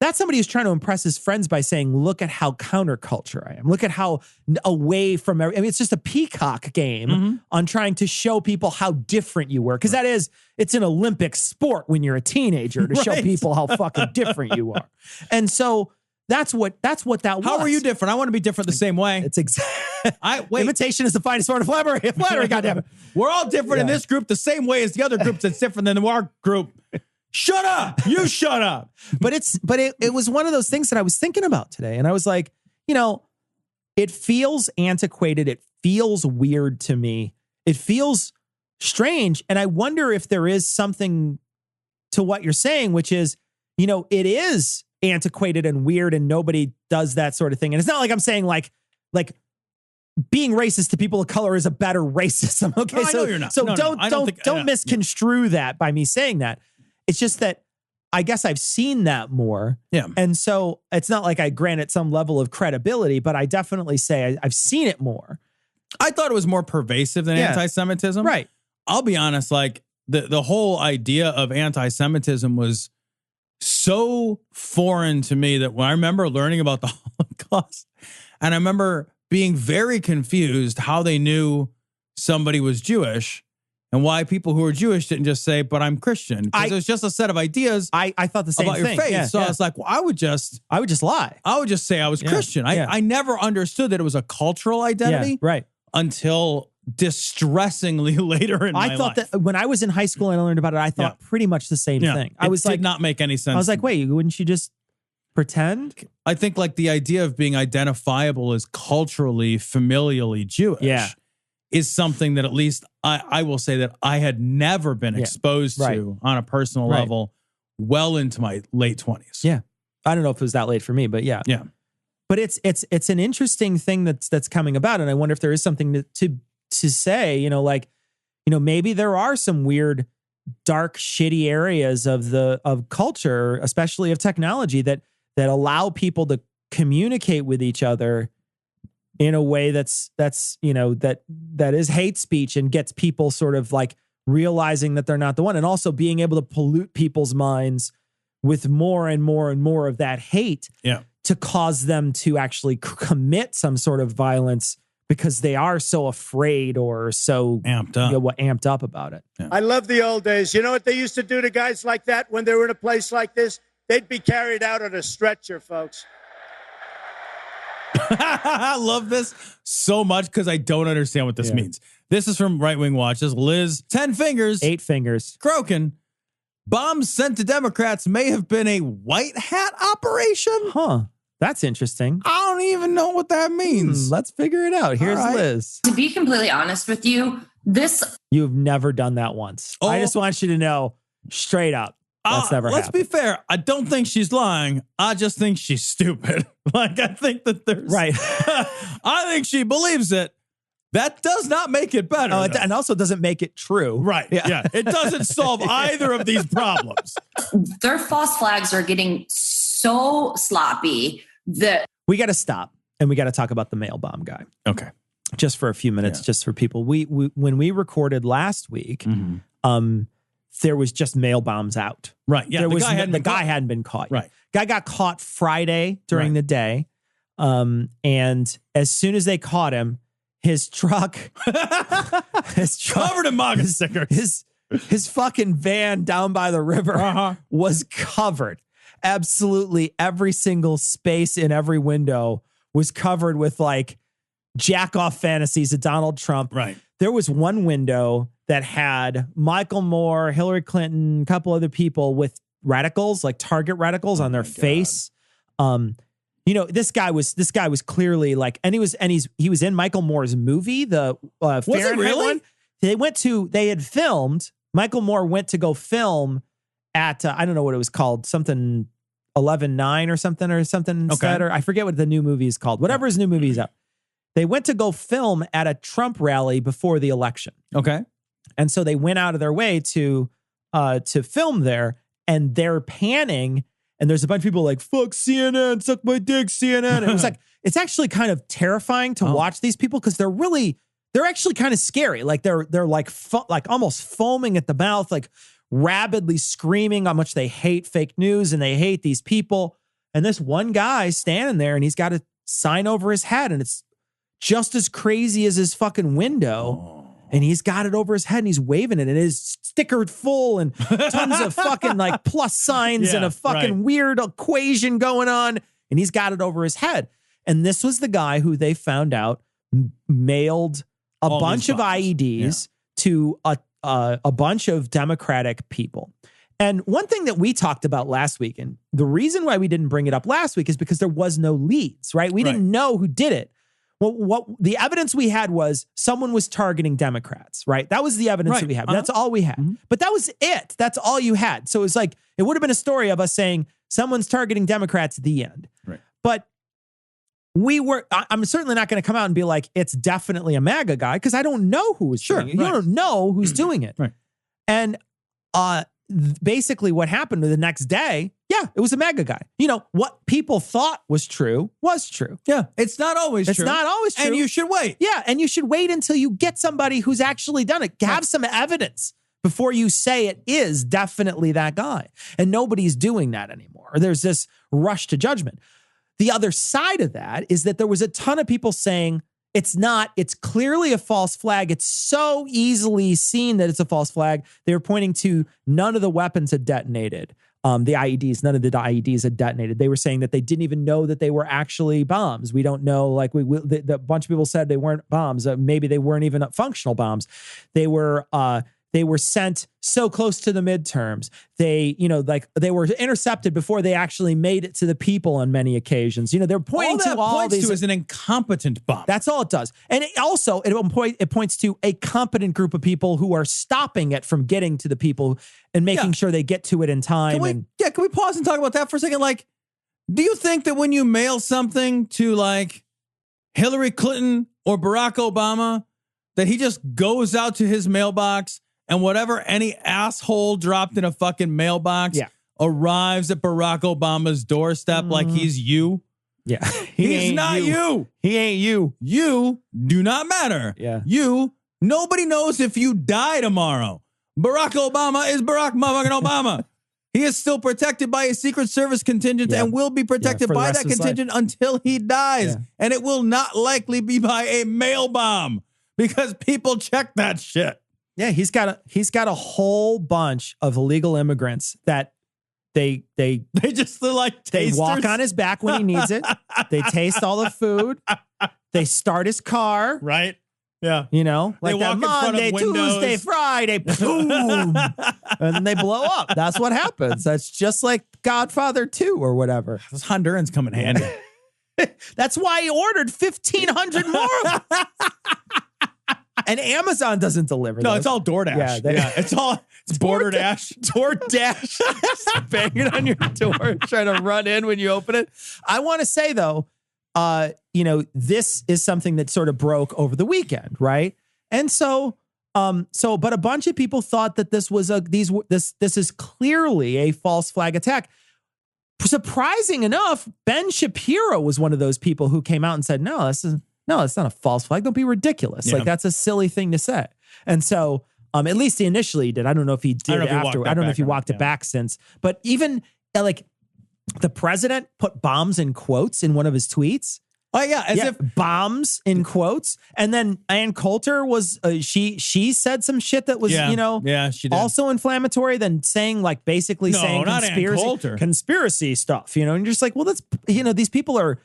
That's somebody who's trying to impress his friends by saying, look at how counterculture I am. Look at how away from it's just a peacock game on trying to show people how different you were. Because it's an Olympic sport when you're a teenager to show people how fucking different you are. And so that's what that was. How are you different? I want to be different the same way. It's imitation is the finest form of flattery. Flattery, goddammit. We're all different in this group the same way as the other groups that's different than our group. Shut up. You shut up. But it was one of those things that I was thinking about today. And I was like, it feels antiquated. It feels weird to me. It feels strange. And I wonder if there is something to what you're saying, which is, it is antiquated and weird and nobody does that sort of thing. And it's not like I'm saying like being racist to people of color is a better racism. Okay. No, I know you're not. So don't misconstrue that by me saying that. It's just that I guess I've seen that more. Yeah. And so it's not like I grant it some level of credibility, but I definitely say I've seen it more. I thought it was more pervasive than anti-Semitism. Right. I'll be honest, the whole idea of anti-Semitism was so foreign to me that when I remember learning about the Holocaust, and I remember being very confused how they knew somebody was Jewish. and why people who are Jewish didn't just say, but I'm Christian. Because it was just a set of ideas. I thought the same about thing. your faith. Yeah, so I was like, well, I would just lie. I would just say I was Christian. I never understood that it was a cultural identity until distressingly later in my life. I thought that when I was in high school and I learned about it, I thought pretty much the same thing. It did not make any sense. I was like, wait, wouldn't you just pretend? I think like the idea of being identifiable as culturally, familially Jewish is something that at least I will say that I had never been exposed to on a personal level well into my late 20s. Yeah. I don't know if it was that late for me, but yeah. Yeah. But it's an interesting thing that's coming about. And I wonder if there is something to say, maybe there are some weird, dark, shitty areas of culture, especially of technology, that allow people to communicate with each other in a way that is hate speech and gets people sort of like realizing that they're not the one, and also being able to pollute people's minds with more and more and more of that hate to cause them to actually commit some sort of violence because they are so afraid or so amped up about it. Yeah. I love the old days. You know what they used to do to guys like that when they were in a place like this? They'd be carried out on a stretcher, folks. I love this so much because I don't understand what this means. This is from Right Wing Watch. This is Liz, 10 fingers. 8 fingers. Crokin. Bombs sent to Democrats may have been a white hat operation. Huh. That's interesting. I don't even know what that means. Let's figure it out. Here's Liz. To be completely honest with you, You've never done that once. I just want you to know straight up. That's never happened. Let's be fair. I don't think she's lying. I just think she's stupid. Like, I think that there's... Right. I think she believes it. That does not make it better. And also doesn't make it true. Right. Yeah. It doesn't solve either of these problems. Their false flags are getting so sloppy that... We got to stop and we got to talk about the mail bomb guy. Okay. Just for a few minutes, just for people. We when we recorded last week, there was just mail bombs out. Right. Yeah. The guy hadn't been caught yet. Right. Guy got caught Friday during the day. And as soon as they caught him, his truck covered in MAGA stickers. His fucking van down by the river was covered. Absolutely every single space in every window was covered with like jack off fantasies of Donald Trump. Right. There was one window that had Michael Moore, Hillary Clinton, a couple other people with reticles, like target reticles on their face. This guy was clearly like, and he was in Michael Moore's movie, the Fahrenheit one. They had filmed. Michael Moore went to go film at I don't know what it was called, something 11/9 or something instead, or I forget what the new movie is called. Whatever his new movie is up. They went to go film at a Trump rally before the election. Okay. And so they went out of their way to film there, and they're panning, and there's a bunch of people like, fuck CNN, suck my dick, CNN. And it was like, it's actually kind of terrifying to watch these people because they're actually kind of scary. Like they're like almost foaming at the mouth, like rabidly screaming how much they hate fake news and they hate these people. And this one guy standing there and he's got a sign over his head and it's just as crazy as his fucking window. And he's got it over his head and he's waving it and it is stickered full and tons of fucking like plus signs and a fucking weird equation going on. And he's got it over his head. And this was the guy who they found out mailed a bunch of IEDs to a bunch of Democratic people. And one thing that we talked about last week, and the reason why we didn't bring it up last week is because there was no leads, right? We didn't know who did it. Well, what the evidence we had was someone was targeting Democrats, right? That was the evidence that we had. That's all we had. But that was it. That's all you had. So it was like, it would have been a story of us saying someone's targeting Democrats at the end. Right. But I'm certainly not going to come out and be like, it's definitely a MAGA guy because I don't know who is doing it. You don't know who's doing it. Right. And basically what happened the next day, it was a MAGA guy. You know, what people thought was true was true. Yeah. It's not always true. It's not always true. And you should wait. Yeah. And you should wait until you get somebody who's actually done it. Have some evidence before you say it is definitely that guy. And nobody's doing that anymore. There's this rush to judgment. The other side of that is that there was a ton of people saying It's not. It's clearly a false flag. It's so easily seen that it's a false flag. They were pointing to none of the weapons had detonated. The IEDs, none of the IEDs had detonated. They were saying that they didn't even know that they were actually bombs. We don't know. Like the bunch of people said they weren't bombs. Maybe they weren't even functional bombs. They were sent so close to the midterms. They were intercepted before they actually made it to the people on many occasions. They're pointing to all these as an incompetent bomb. That's all it does. And it points to a competent group of people who are stopping it from getting to the people and making sure they get to it in time. Can we pause and talk about that for a second? Like, do you think that when you mail something to like Hillary Clinton or Barack Obama, that he just goes out to his mailbox and whatever any asshole dropped in a fucking mailbox arrives at Barack Obama's doorstep like he's you? Yeah. He's not you. He ain't you. You do not matter. Yeah. Nobody knows if you die tomorrow. Barack Obama is Barack motherfucking Obama. He is still protected by a Secret Service contingent and will be protected by that contingent until he dies. Yeah. And it will not likely be by a mail bomb because people check that shit. Yeah, he's got a whole bunch of illegal immigrants that they just like tasters. They walk on his back when he needs it. They taste all the food. They start his car. Right. Yeah. Like that Monday, Tuesday, Friday, boom. And then they blow up. That's what happens. That's just like Godfather 2 or whatever. Those Hondurans come in handy. That's why he ordered 1,500 more. And Amazon doesn't deliver. No, those. It's all DoorDash. Yeah, it's BorderDash. DoorDash. Banging on your door, trying to run in when you open it. I want to say though, this is something that sort of broke over the weekend, right? And but a bunch of people thought that this was this is clearly a false flag attack. Surprising enough, Ben Shapiro was one of those people who came out and said, no, it's not a false flag. Don't be ridiculous. Yeah. Like, that's a silly thing to say. And so, at least he initially did. I don't know if he did after. I don't know if he walked it back since. But even like the president put bombs in quotes in one of his tweets. Oh yeah, as if bombs in quotes. And then Ann Coulter was she said some shit that was she did. Also inflammatory. Then saying saying conspiracy stuff. And you're just like, well, that's these people are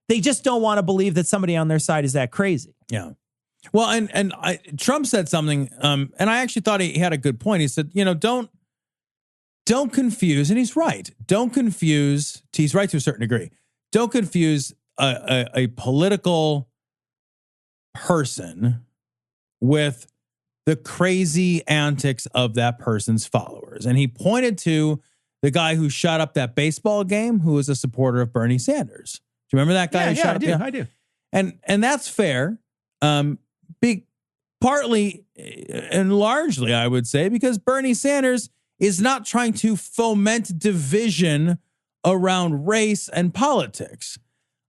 They just don't want to believe that somebody on their side is that crazy. Yeah. Well, and Trump said something, and I actually thought he had a good point. He said, don't confuse, and he's right. Don't confuse. He's right to a certain degree. Don't confuse a political person with the crazy antics of that person's followers. And he pointed to the guy who shot up that baseball game, who was a supporter of Bernie Sanders. Do you remember that guy? I do. And that's fair. Partly and largely, I would say, because Bernie Sanders is not trying to foment division around race and politics.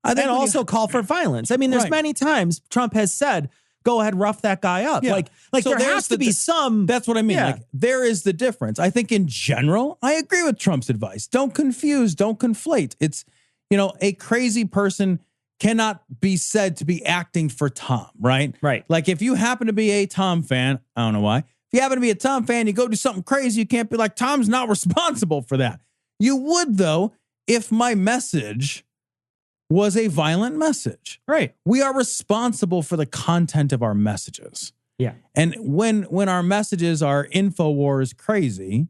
And also call for violence. I mean, there's many times Trump has said, go ahead, rough that guy up. Yeah. Like so there has to be some. That's what I mean. Yeah. Like, there is the difference. I think in general, I agree with Trump's advice. Don't confuse, don't conflate. It's, a crazy person cannot be said to be acting for Tom, right? Right. Like if you happen to be a Tom fan, I don't know why. If you happen to be a Tom fan, you go do something crazy, you can't be like, Tom's not responsible for that. You would, though, if my message was a violent message. Right. We are responsible for the content of our messages. Yeah. And when our messages are InfoWars crazy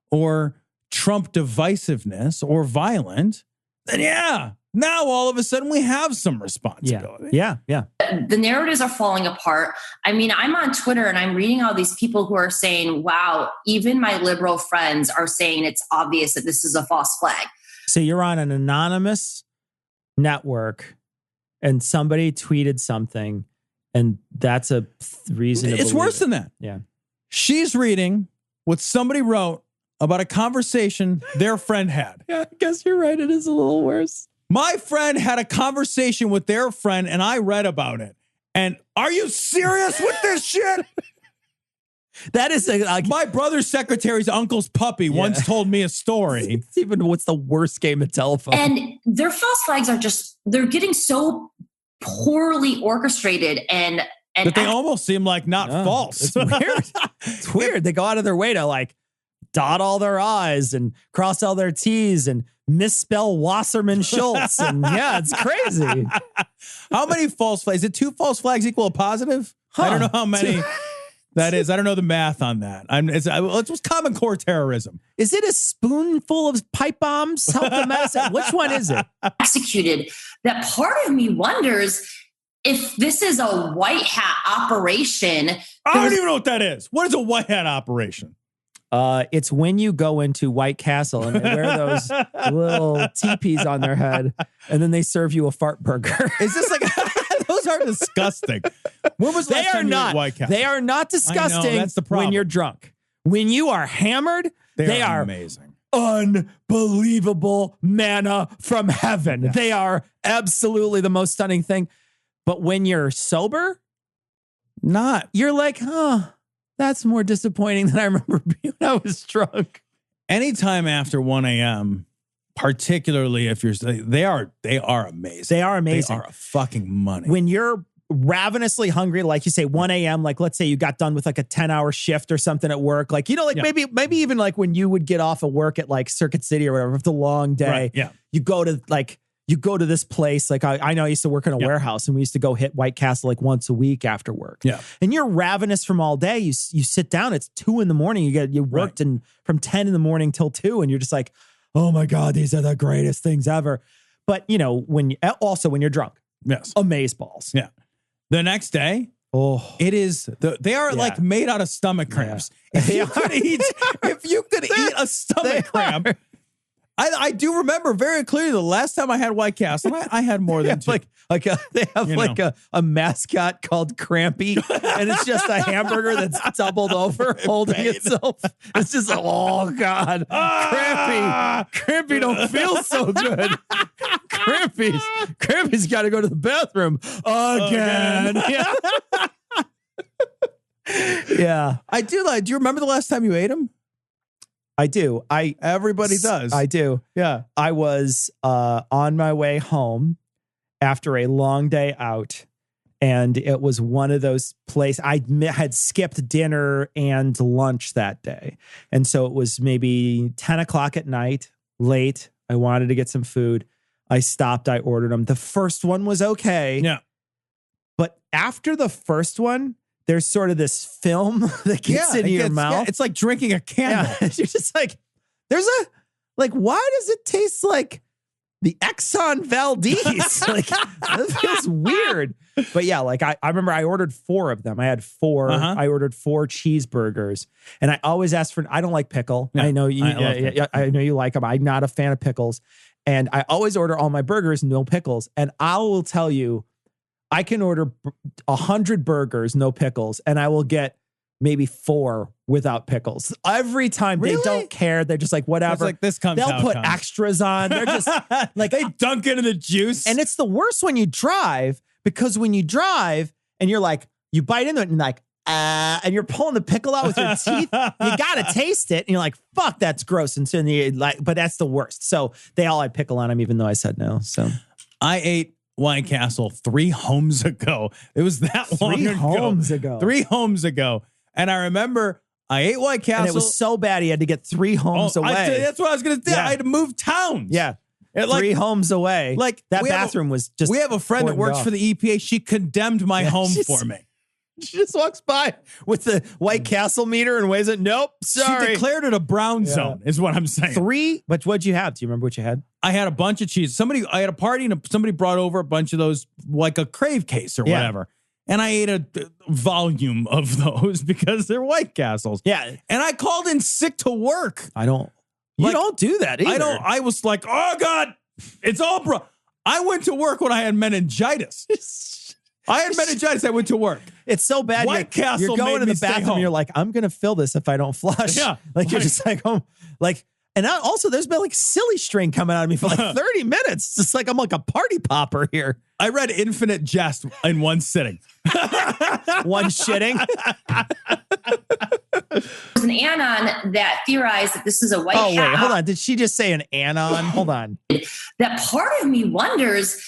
or Trump divisiveness or violent, then now all of a sudden we have some responsibility. Yeah. The narratives are falling apart. I mean, I'm on Twitter and I'm reading all these people who are saying, wow, even my liberal friends are saying it's obvious that this is a false flag. So you're on an anonymous network and somebody tweeted something and that's a reason to It's worse than that. Yeah. She's reading what somebody wrote about a conversation their friend had. Yeah, I guess you're right. It is a little worse. My friend had a conversation with their friend and I read about it. And are you serious with this shit? That is my brother's secretary's uncle's puppy once told me a story. It's even what's the worst game of telephone. And their false flags are they're getting so poorly orchestrated and but they almost seem like not false. It's weird. It's weird. They go out of their way to like dot all their I's and cross all their T's and misspell Wasserman Schultz. And yeah, it's crazy. How many false flags? Is it 2 false flags equal a positive? I don't know how many that is. I don't know the math on that. It's Common Core terrorism. Is it a spoonful of pipe bombs? Help the medicine. Which one is it? Executed. That part of me wonders if this is a white hat operation. I don't even know what that is. What is a white hat operation? It's when you go into White Castle and they wear those little teepees on their head, and then they serve you a fart burger. Is this like those are disgusting? When was the last time you ate White Castle? They are not disgusting. I know, that's the problem. When you're drunk. When you are hammered, they are amazing. Unbelievable manna from heaven. Yes. They are absolutely the most stunning thing. But when you're sober, you're like, that's more disappointing than I remember being when I was drunk. Anytime after 1 a.m., particularly if you're, they are amazing. They are amazing. They are a fucking money. When you're ravenously hungry, like you say, 1 a.m., like let's say you got done with like a 10-hour shift or something at work. Like, maybe even like when you would get off of work at like Circuit City or whatever, it's a long day. Right, yeah. You go to this place. Like I know I used to work in a warehouse and we used to go hit White Castle like once a week after work. Yeah. And you're ravenous from all day. You sit down, it's 2 a.m. You worked from 10 a.m. till 2 and you're just like, oh my God, these are the greatest things ever. But when you're drunk. Yes. Amazeballs. Yeah. The next day, it is they are like made out of stomach cramps. Yeah. If you could eat a stomach cramp. I do remember very clearly the last time I had White Castle. I had more than 2. They have a mascot called Crampy, and it's just a hamburger that's doubled over, holding itself. It's just oh God, Crampy don't feel so good. Crampy's got to go to the bathroom again. Yeah, I do. Do you remember the last time you ate them? I do. Everybody does. I do. Yeah. I was on my way home after a long day out, and it was one of those places. I had skipped dinner and lunch that day, and so it was maybe 10 o'clock at night, late. I wanted to get some food. I stopped. I ordered them. The first one was okay. Yeah. But after the first one, there's sort of this film that gets into your mouth. Yeah, it's like drinking a candle. Yeah. You're just like, why does it taste like the Exxon Valdez? Like, that feels weird. But yeah, like I remember I ordered 4 of them. I had 4. I ordered 4 cheeseburgers. And I always ask I don't like pickle. Yeah, I know you like them. I'm not a fan of pickles. And I always order all my burgers, no pickles. And I will tell you, I can order 100 burgers, no pickles, and I will get maybe 4 without pickles. Every time. Really? They don't care. They're just like, whatever. It's like this comes They'll put extras on. They're just like, they dunk it in the juice. And it's the worst when you drive, because when you drive and you're like, you bite into it and like, and you're pulling the pickle out with your teeth, you got to taste it. And you're like, fuck, that's gross. And so but that's the worst. So they all had pickle on them, even though I said no. So I ate White Castle 3 homes ago. It was that long ago. 3 homes ago. And I remember I ate White Castle. And it was so bad he had to get 3 homes away. That's what I was going to say. Yeah. I had to move towns. Yeah. 3 homes away. Like that bathroom was just. We have a friend that works for the EPA. She condemned my home for me. She just walks by with the White Castle meter and weighs it. Nope, sorry. She declared it a brown zone, is what I'm saying. 3, but what'd you have? Do you remember what you had? I had a bunch of cheese. I had a party and somebody brought over a bunch of those, like a Crave case or whatever. And I ate a volume of those because they're White Castles. Yeah. And I called in sick to work. You don't do that either. I was like, oh God, it's all I went to work when I had meningitis. I had meningitis. I went to work. It's so bad. White Castle. You're going to the bathroom. And you're like, I'm going to fill this if I don't flush. Yeah. You're just like, oh, like, and also there's been like silly string coming out of me for like 30 minutes. It's just like, I'm like a party popper here. I read Infinite Jest in one sitting. One shitting. There's an anon that theorized that this is a white hat. Oh, wait, hold on. Did she just say an anon? Hold on. That part of me wonders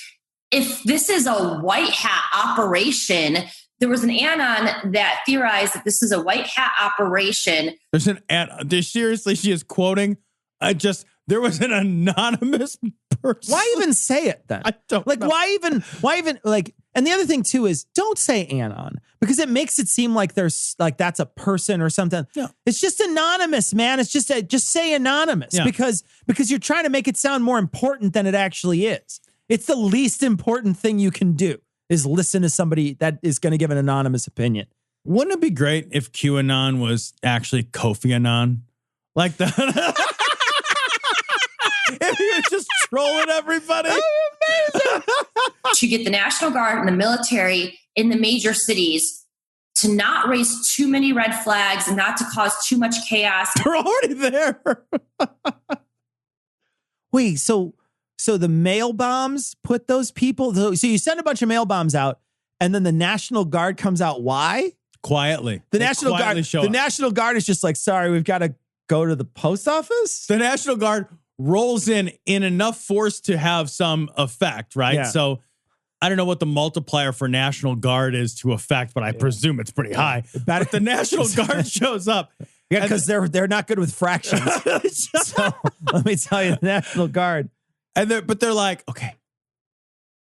if this is a white hat operation, there was an anon that theorized that this is a white hat operation. There's an seriously, she is quoting. There was an anonymous person. Why even say it then? I don't know. Why even and the other thing too is don't say anon because it makes it seem like there's like that's a person or something. No. It's just anonymous, man. It's just say anonymous because you're trying to make it sound more important than it actually is. It's the least important thing you can do is listen to somebody that is going to give an anonymous opinion. Wouldn't it be great if QAnon was actually Kofi Annan? Like the if he was just trolling everybody. To get the National Guard and the military in the major cities to not raise too many red flags and not to cause too much chaos. They're already there. Wait, so the mail bombs put those people, so you send a bunch of mail bombs out and then the National Guard comes out. Why? Quietly. The National Guard is just like, sorry, we've got to go to the post office. The National Guard rolls in enough force to have some effect, right? Yeah. So I don't know what the multiplier for National Guard is to effect, but I presume it's pretty high. But the National Guard shows up. Yeah, because they're not good with fractions. So let me tell you, the National Guard. But they're like, okay,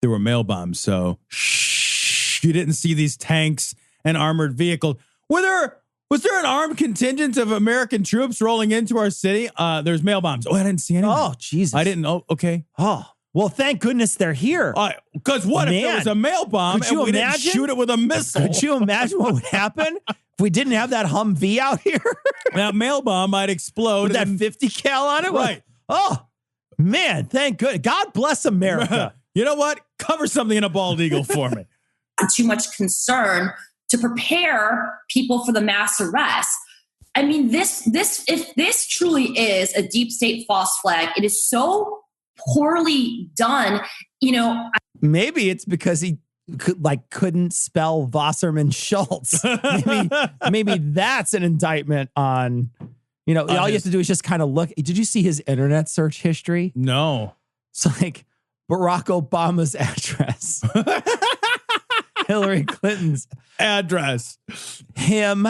there were mail bombs, so shh, you didn't see these tanks and armored vehicles. Was there an armed contingent of American troops rolling into our city? There's mail bombs. Oh, I didn't see any. Oh, Jesus. I didn't know. Okay. Oh, well, thank goodness they're here. Because what if there was a mail bomb and we didn't shoot it with a missile? Could you imagine what would happen if we didn't have that Humvee out here? That mail bomb might explode. With that 50 cal on it? Right. Oh, man, thank goodness. God bless America. You know what? Cover something in a bald eagle for me. Too much concern to prepare people for the mass arrest. I mean, if this truly is a deep state false flag, it is so poorly done. Maybe it's because he couldn't spell Wasserman Schultz. Maybe that's an indictment on. All you have to do is just kind of look. Did you see his internet search history? No. It's like Barack Obama's address. Hillary Clinton's address. Hime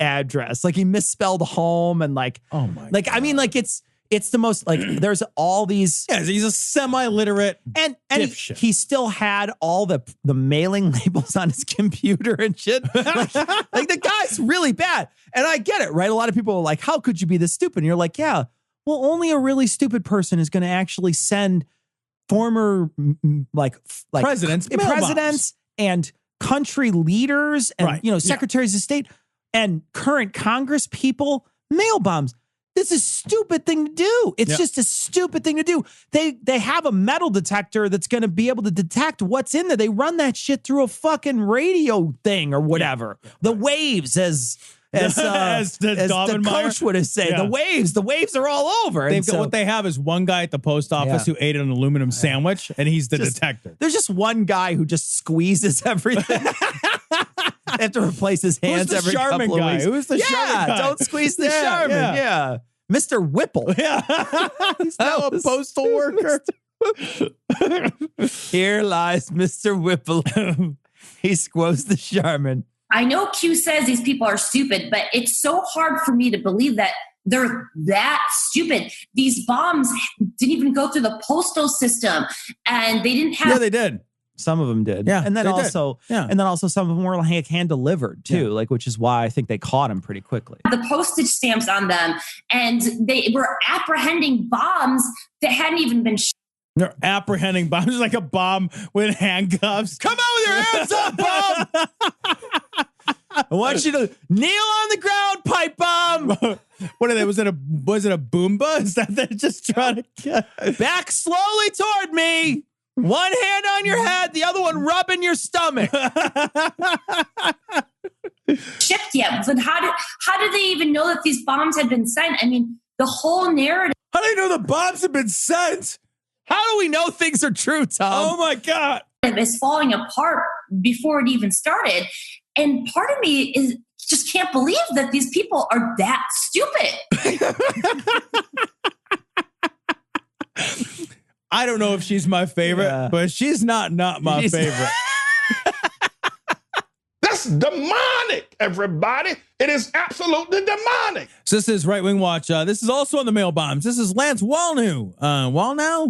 address. Like he misspelled home and oh my God. I mean, it's the most there's all these. Yeah, he's a semi-literate and he still had all the mailing labels on his computer and shit. like the guy's really bad. And I get it, right? A lot of people are like, how could you be this stupid? And you're like, yeah, well, only a really stupid person is going to actually send former presidents and country leaders and secretaries of state and current Congress people mail bombs. This is a stupid thing to do. It's just a stupid thing to do. They have a metal detector that's going to be able to detect what's in there. They run that shit through a fucking radio thing or whatever. The waves, as the coach would have said. The waves are all over. What they have is one guy at the post office who ate an aluminum sandwich, and he's the detector. There's just one guy who just squeezes everything. They have to replace his hands every couple of weeks. Who's the Charmin guy? Don't squeeze the Charmin. Yeah. Mr. Whipple. Yeah. He's now a postal worker. Here lies Mr. Whipple. He squoze the Charmin. I know Q says these people are stupid, but it's so hard for me to believe that they're that stupid. These bombs didn't even go through the postal system, and they didn't have. Yeah, they did. Some of them did. Yeah, and then also some of them were hand delivered too, which is why I think they caught him pretty quickly. The postage stamps on them, and they were apprehending bombs that hadn't even been. They're apprehending bombs like a bomb with handcuffs. Come on with your hands up, bomb! I want you to kneel on the ground, pipe bomb. What are they? Was it a Boomba? Is that they're just trying to get back slowly toward me? One hand on your head, the other one rubbing your stomach. Shipped yet? But how did they even know that these bombs had been sent? I mean, the whole narrative. How do they know the bombs have been sent? How do we know things are true, Tom? Oh my God. It's falling apart before it even started. And part of me just can't believe that these people are that stupid. I don't know if she's my favorite, but she's not my favorite. That's demonic, everybody. It is absolutely demonic. So this is Right Wing Watch. This is also on the mail bombs. This is Lance Wallnau.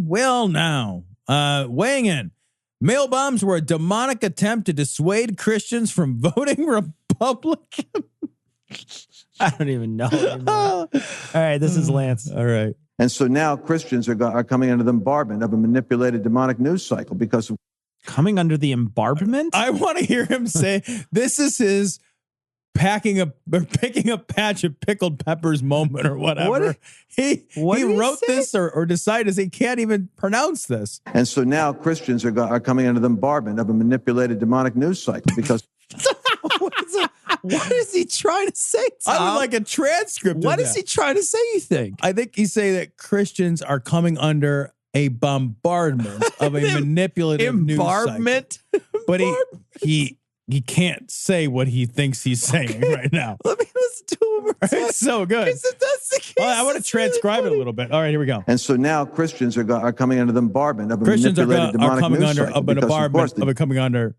Wallnau. Weighing in. Mail bombs were a demonic attempt to dissuade Christians from voting Republican. I don't even know anymore. All right, this is Lance. All right. And so now Christians are coming under the bombardment of a manipulated demonic news cycle because of coming under the embargement. I want to hear him say this is his picking a patch of pickled peppers moment or whatever. He wrote this or decided he can't even pronounce this. And so now Christians are coming under the bombardment of a manipulated demonic news cycle because what is he trying to say, Tom? I would like a transcript. What is he trying to say, you think? I think he's saying that Christians are coming under a bombardment of a manipulative news cycle. But he can't say what he thinks he's saying right now. Let me listen to him. It's so good. If that's the case, I want to transcribe it a little bit. All right, here we go. And so now Christians are coming under the bombardment of a manipulated demonic news cycle. Coming under.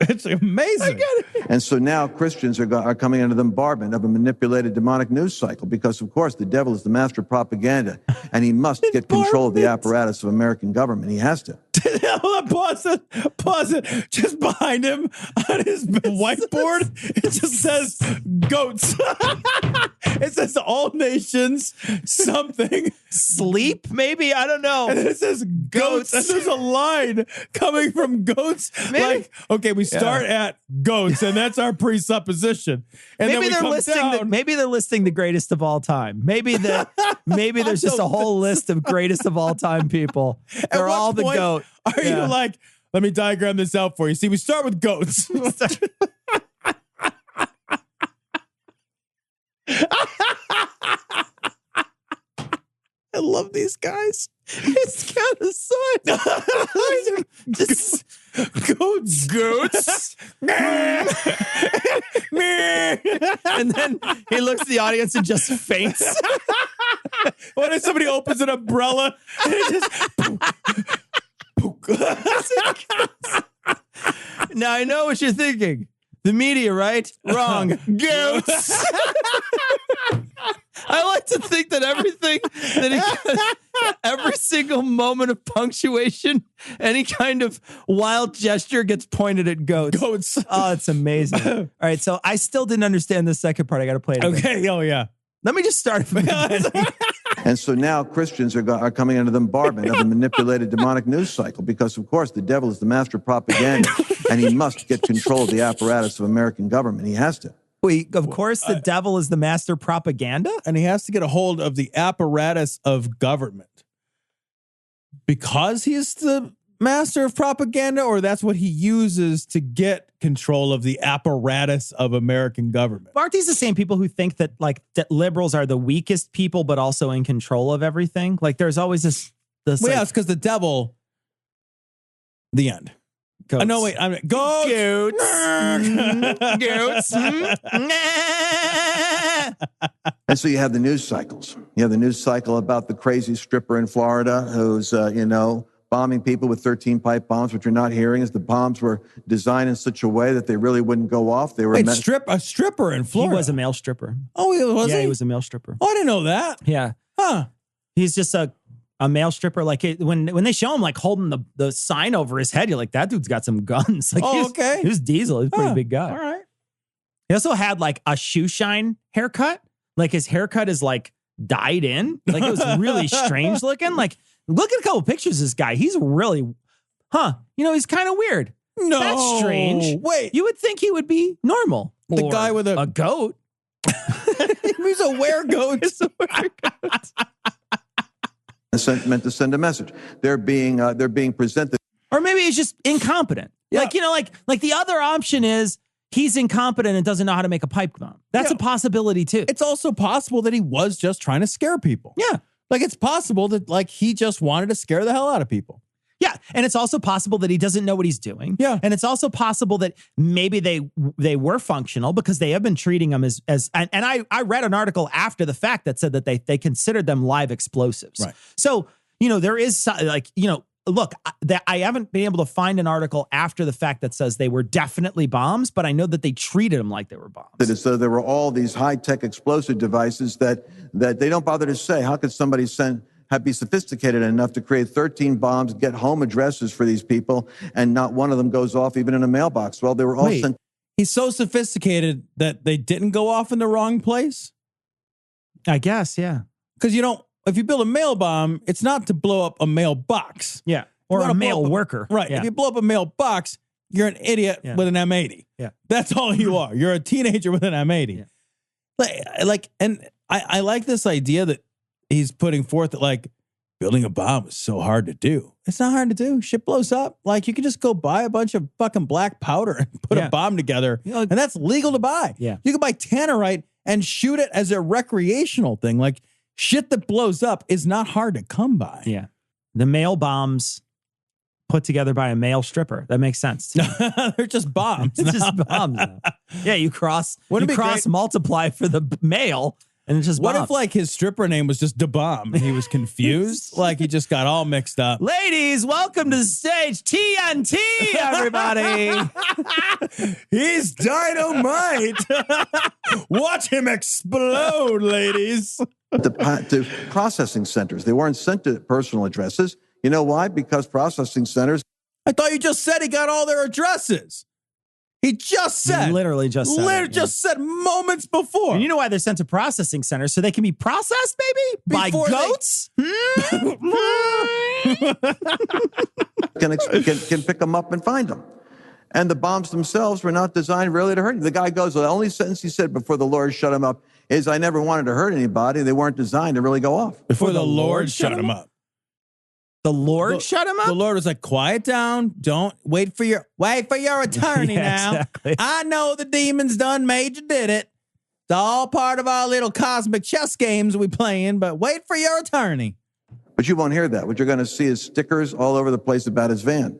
It's amazing. I get it. And so now Christians are coming under the bombardment of a manipulated demonic news cycle because, of course, the devil is the master of propaganda, and he must get control of the apparatus of American government. He has to. Pause it. Just behind him on his whiteboard, it just says goats. It says all nations something. Sleep, maybe? I don't know. And it says goats. And there's a line coming from goats. Maybe. Like, okay, we start at goats, and that's our presupposition. And maybe they're listing the greatest of all time. Maybe there's just a whole list of greatest of all time people. They're all the goat. Are you like, let me diagram this out for you. See, we start with goats. I love these guys. It's kind of just goats. And then he looks at the audience and just faints. What if somebody opens an umbrella and it just Now I know what you're thinking. The media, right? Wrong. Goats. I like to think that every single moment of punctuation, any kind of wild gesture gets pointed at goats. Goats. Oh, it's amazing. All right, so I still didn't understand the second part. I got to play it again. Okay, oh yeah. Let me just start from the beginning. And so now Christians are coming under the bombardment of a manipulated demonic news cycle because, of course, the devil is the master of propaganda, and he must get control of the apparatus of American government. He has to. Wait, of course, the devil is the master propaganda? And he has to get a hold of the apparatus of government. Because he's the master of propaganda, or that's what he uses to get control of the apparatus of American government? Aren't these the same people who think that that liberals are the weakest people, but also in control of everything? Like there's always this yeah, it's because the devil, the end. Goats. No, wait. Goats. Goats. And so you have the news cycles. You have the news cycle about the crazy stripper in Florida who's, bombing people with 13 pipe bombs. What you're not hearing is the bombs were designed in such a way that they really wouldn't go off. They were a stripper in Florida. He was a male stripper. Oh, was he? Yeah, he was a male stripper. Oh, I didn't know that. Yeah. Huh. He's just a male stripper. Like when they show him like holding the sign over his head, you're like, that dude's got some guns. Like, okay. He was Diesel. He's a pretty big guy. All right. He also had like a shoe shine haircut. Like his haircut is like dyed in. Like it was really strange looking. Like look at a couple pictures of this guy. He's really, he's kind of weird. No. That's strange. Wait. You would think he would be normal. The guy with a goat. He's a weregoat. It's a weregoat. Meant to send a message. They're being presented. Or maybe he's just incompetent. Yeah. Like the other option is he's incompetent and doesn't know how to make a pipe bomb. That's a possibility too. It's also possible that he was just trying to scare people. Yeah. Like it's possible that like he just wanted to scare the hell out of people. Yeah. And it's also possible that he doesn't know what he's doing. Yeah. And it's also possible that maybe they were functional because they have been treating them as I read an article after the fact that said that they considered them live explosives. Right. So there is like, look, I haven't been able to find an article after the fact that says they were definitely bombs, but I know that they treated them like they were bombs. That so there were all these high-tech explosive devices that they don't bother to say. How could somebody be sophisticated enough to create 13 bombs, get home addresses for these people, and not one of them goes off even in a mailbox? Well, they were all sent. He's so sophisticated that they didn't go off in the wrong place? I guess, yeah. Because if you build a mail bomb, it's not to blow up a mailbox. Yeah. Or a mail worker. Right. Yeah. If you blow up a mailbox, you're an idiot with an M80. Yeah. That's all you are. You're a teenager with an M80. Yeah. And I like this idea that he's putting forth that, like, building a bomb is so hard to do. It's not hard to do. Shit blows up. Like, you can just go buy a bunch of fucking black powder and put a bomb together. And that's legal to buy. Yeah. You can buy tannerite and shoot it as a recreational thing. Like, shit that blows up is not hard to come by. Yeah. The mail bombs put together by a male stripper. That makes sense. They're just bombs. It's just bombs. Yeah, you cross multiply for the mail, and it's just what bombs. if, like, his stripper name was just Da Bomb and he was confused? Like, he just got all mixed up. Ladies, welcome to the stage, TNT, everybody. He's dynamite. Watch him explode, ladies. To processing centers. They weren't sent to personal addresses. You know why? Because processing centers. I thought you just said he got all their addresses. He just said. Literally just said. Just said moments before. And you know why they're sent to processing centers? So they can be processed, baby? By goats? Can pick them up and find them. And the bombs themselves were not designed really to hurt you. The guy goes, the only sentence he said before the Lord shut him up is, I never wanted to hurt anybody. They weren't designed to really go off. Before the Lord shut him up. The Lord shut him up? The Lord was like, quiet down. Don't wait for your attorney now. Exactly. I know the demons done made you did it. It's all part of our little cosmic chess games we playing, but wait for your attorney. But you won't hear that. What you're going to see is stickers all over the place about his van.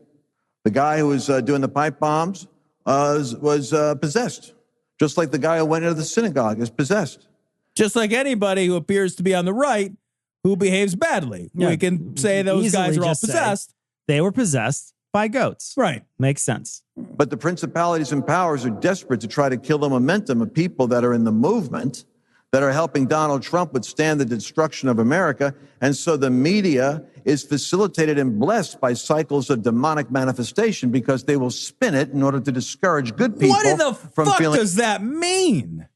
The guy who was doing the pipe bombs was possessed, just like the guy who went into the synagogue is possessed. Just like anybody who appears to be on the right who behaves badly. Yeah. We can say those guys are all possessed. They were possessed by goats. Right. Makes sense. But the principalities and powers are desperate to try to kill the momentum of people that are in the movement, that are helping Donald Trump withstand the destruction of America. And so the media is facilitated and blessed by cycles of demonic manifestation because they will spin it in order to discourage good people. What in the fuck does that mean?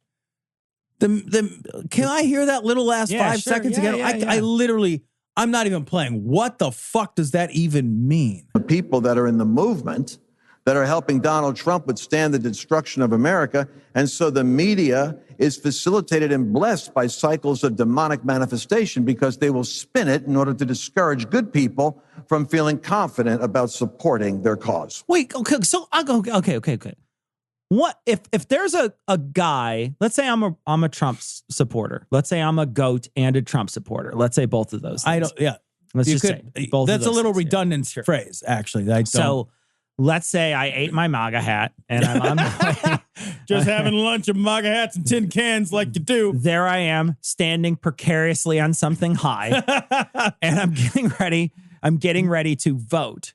Can I hear that little last 5 seconds again? I literally, I'm not even playing. What the fuck does that even mean? The people that are in the movement, that are helping Donald Trump withstand the destruction of America. And so the media is facilitated and blessed by cycles of demonic manifestation because they will spin it in order to discourage good people from feeling confident about supporting their cause. Wait, okay, so I'll go, okay. What if there's a guy, let's say I'm a Trump supporter. Let's say I'm a goat and a Trump supporter. Let's say both of those things. Let's just say both that's of those a little things, redundant phrase, actually. So let's say I ate my MAGA hat and I'm on my way. Just having lunch of MAGA hats and tin cans like you do. There I am standing precariously on something high and I'm getting ready to vote.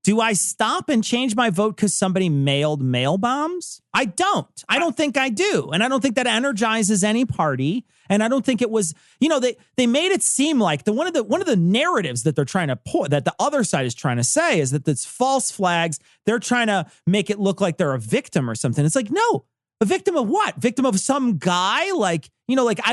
Do I stop and change my vote because somebody mailed mail bombs? I don't. I don't think I do. And I don't think that energizes any party. And I don't think it was, they made it seem like one of the narratives that they're trying to pour, that the other side is trying to say is that it's false flags. They're trying to make it look like they're a victim or something. It's like, no. A victim of what? Victim of some guy? I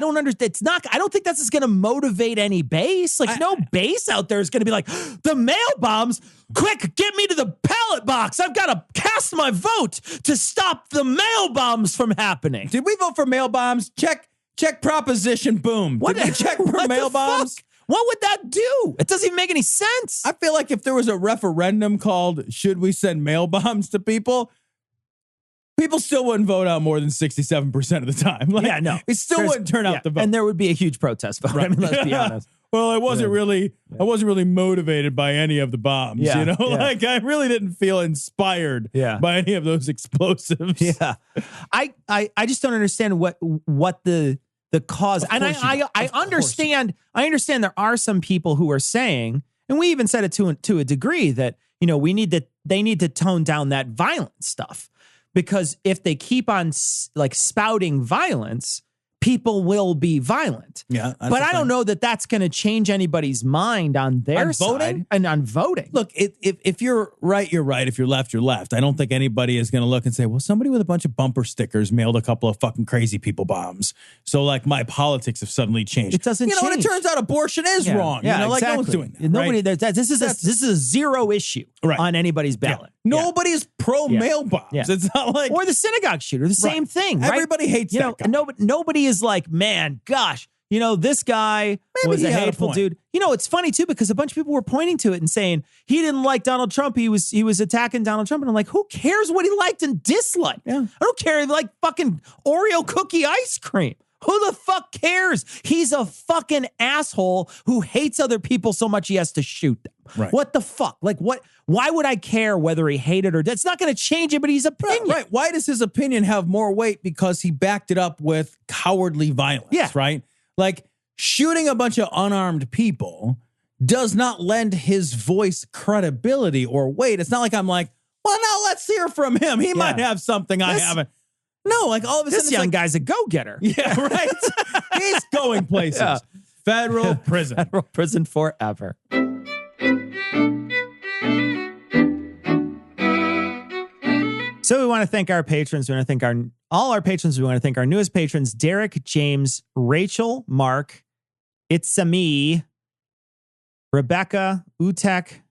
don't understand. It's not, I don't think that's going to motivate any base. No base out there is going to be like, the mail bombs, quick, get me to the ballot box. I've got to cast my vote to stop the mail bombs from happening. Did we vote for mail bombs? Check proposition, boom. What, did we check for mail bombs? Fuck? What would that do? It doesn't even make any sense. I feel like if there was a referendum called, should we send mail bombs to people still wouldn't vote out more than 67% of the time. It still wouldn't turn out the vote. And there would be a huge protest vote. Right. I mean, let's be honest. Well, I wasn't really motivated by any of the bombs, I really didn't feel inspired by any of those explosives. Yeah. I just don't understand what the the cause. And I understand there are some people who are saying, and we even said it to a degree, that, you know, they need to tone down that violent stuff, because if they keep on like spouting violence, people will be violent. Yeah. But I don't know that that's going to change anybody's mind on their side and on voting. Look, if you're right, you're right. If you're left, you're left. I don't think anybody is going to look and say, well, somebody with a bunch of bumper stickers mailed a couple of fucking crazy people bombs, so like my politics have suddenly changed. It doesn't change. You know, and it turns out abortion is wrong. Yeah, you know, exactly. like no one's doing that. Nobody. Right? This is a zero issue on anybody's ballot. Nobody's pro mail bombs. Yeah. It's not like, or the synagogue shooter. The same thing. Right? Everybody hates that guy. Nobody is like, man, gosh, you know, this guy was a hateful dude. You know, it's funny too, because a bunch of people were pointing to it and saying he didn't like Donald Trump. He was attacking Donald Trump. And I'm like, who cares what he liked and disliked? Yeah. I don't care if he liked fucking Oreo cookie ice cream. Who the fuck cares? He's a fucking asshole who hates other people so much he has to shoot them. Right. What the fuck? Like, what? Why would I care whether he hated or that's not going to change anybody's opinion? Right. Why does his opinion have more weight? Because he backed it up with cowardly violence, right? Like, shooting a bunch of unarmed people does not lend his voice credibility or weight. It's not like I'm like, well, now let's hear from him. He might have something I haven't. No, like all of a sudden, this young guy's a go-getter. Yeah, right. He's going places. Yeah. Federal prison. Federal prison forever. So we want to thank our patrons. We want to thank all our patrons. We want to thank our newest patrons, Derek, James, Rachel, Mark, It's a Me, Rebecca, Utek.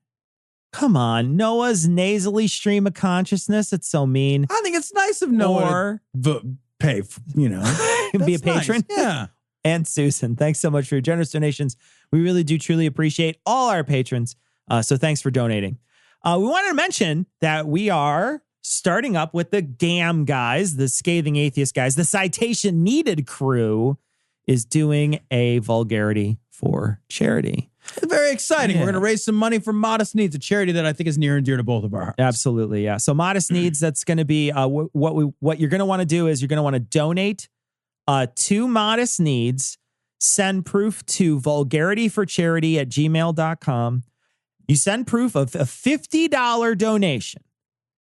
Come on, Noah's nasally stream of consciousness. It's so mean. I think it's nice of Noah to pay, you know. Be a patron. Nice. Yeah. And Susan, thanks so much for your generous donations. We really do truly appreciate all our patrons. So thanks for donating. We wanted to mention that we are starting up with the GAM guys, the Scathing Atheist guys. The Citation Needed crew is doing a Vulgarity for Charity. Very exciting. Yeah. We're going to raise some money for Modest Needs, a charity that I think is near and dear to both of our hearts. Absolutely, yeah. So Modest Needs, that's going to be what you're going to want to do is you're going to want to donate to Modest Needs, send proof to vulgarityforcharity@gmail.com. You send proof of a $50 donation,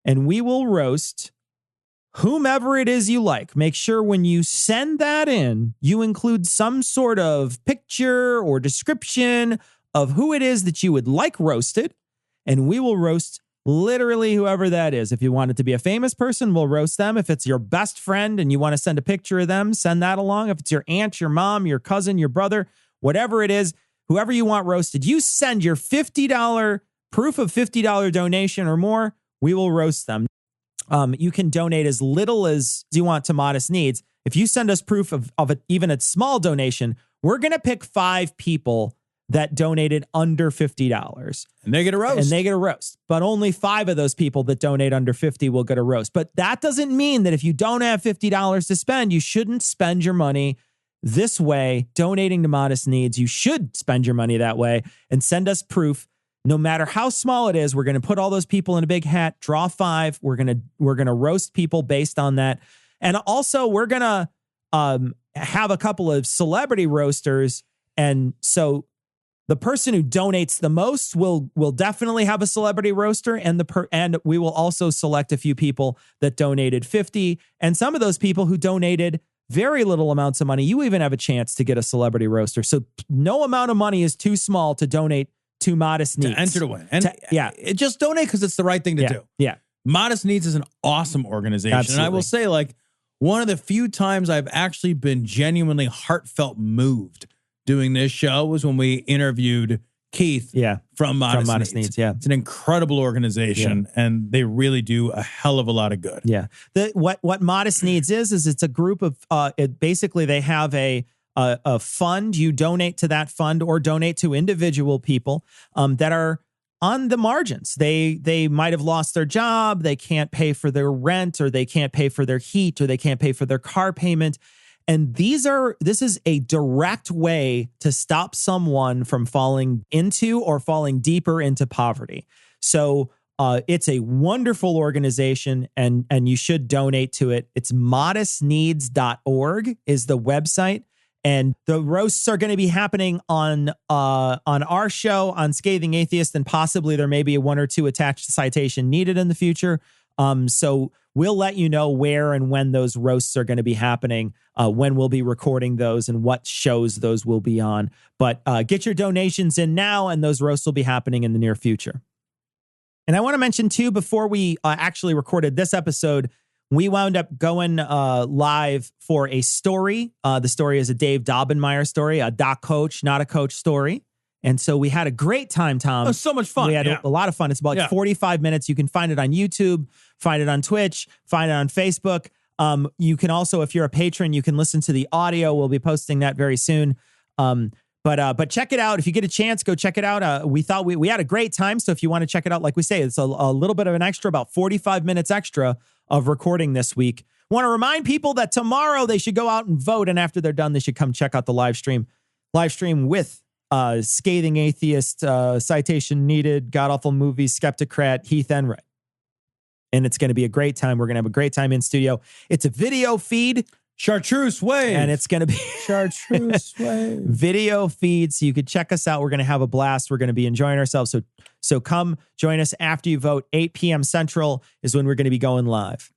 and we will roast whomever it is you like. Make sure when you send that in, you include some sort of picture or description of who it is that you would like roasted, and we will roast literally whoever that is. If you want it to be a famous person, we'll roast them. If it's your best friend and you want to send a picture of them, send that along. If it's your aunt, your mom, your cousin, your brother, whatever it is, whoever you want roasted, you send your $50 proof of $50 donation or more, we will roast them. You can donate as little as you want to Modest Needs. If you send us proof of even a small donation, we're going to pick 5 people that donated under $50. And they get a roast. But only 5 of those people that donate under 50 will get a roast. But that doesn't mean that if you don't have $50 to spend, you shouldn't spend your money this way, donating to Modest Needs. You should spend your money that way and send us proof. No matter how small it is, we're going to put all those people in a big hat, draw 5. We're going to roast people based on that. And also we're going to have a couple of celebrity roasters. And so the person who donates the most will definitely have a celebrity roaster, and we will also select a few people that donated 50. And some of those people who donated very little amounts of money, you even have a chance to get a celebrity roaster. So no amount of money is too small to donate to Modest Needs. To enter to win. And just donate because it's the right thing to do. Yeah. Modest Needs is an awesome organization. Absolutely. And I will say, like, one of the few times I've actually been genuinely heartfelt moved doing this show was when we interviewed Keith from Modest Needs. Yeah. It's an incredible organization, and they really do a hell of a lot of good. Yeah. What Modest Needs is it's a group of, basically they have a fund. You donate to that fund or donate to individual people that are on the margins. They might have lost their job. They can't pay for their rent, or they can't pay for their heat, or they can't pay for their car payment. And this is a direct way to stop someone from falling into or falling deeper into poverty. So it's a wonderful organization, and you should donate to it. It's modestneeds.org is the website. And the roasts are going to be happening on our show, on Scathing Atheist, and possibly there may be one or two attached citation needed in the future. So we'll let you know where and when those roasts are going to be happening, when we'll be recording those and what shows those will be on. But get your donations in now, and those roasts will be happening in the near future. And I want to mention, too, before we actually recorded this episode, we wound up going live for a story. The story is a Dave Daubenmire story, a doc coach, not a coach story. And so we had a great time, Tom. It was so much fun. We had a lot of fun. It's about 45 minutes. You can find it on YouTube, find it on Twitch, find it on Facebook. You can also, if you're a patron, you can listen to the audio. We'll be posting that very soon. But check it out. If you get a chance, go check it out. We thought we had a great time. So if you want to check it out, like we say, it's a little bit of an extra, about 45 minutes extra of recording this week. Want to remind people that tomorrow they should go out and vote. And after they're done, they should come check out the live stream with Scathing Atheist, Citation Needed, God Awful Movies, Skeptocrat, Heath Enright. And it's going to be a great time. We're going to have a great time in studio. It's a video feed. Chartreuse Wave. And it's going to be Chartreuse Wave. Video feed. So you could check us out. We're going to have a blast. We're going to be enjoying ourselves. So come join us after you vote. 8 p.m. Central is when we're going to be going live.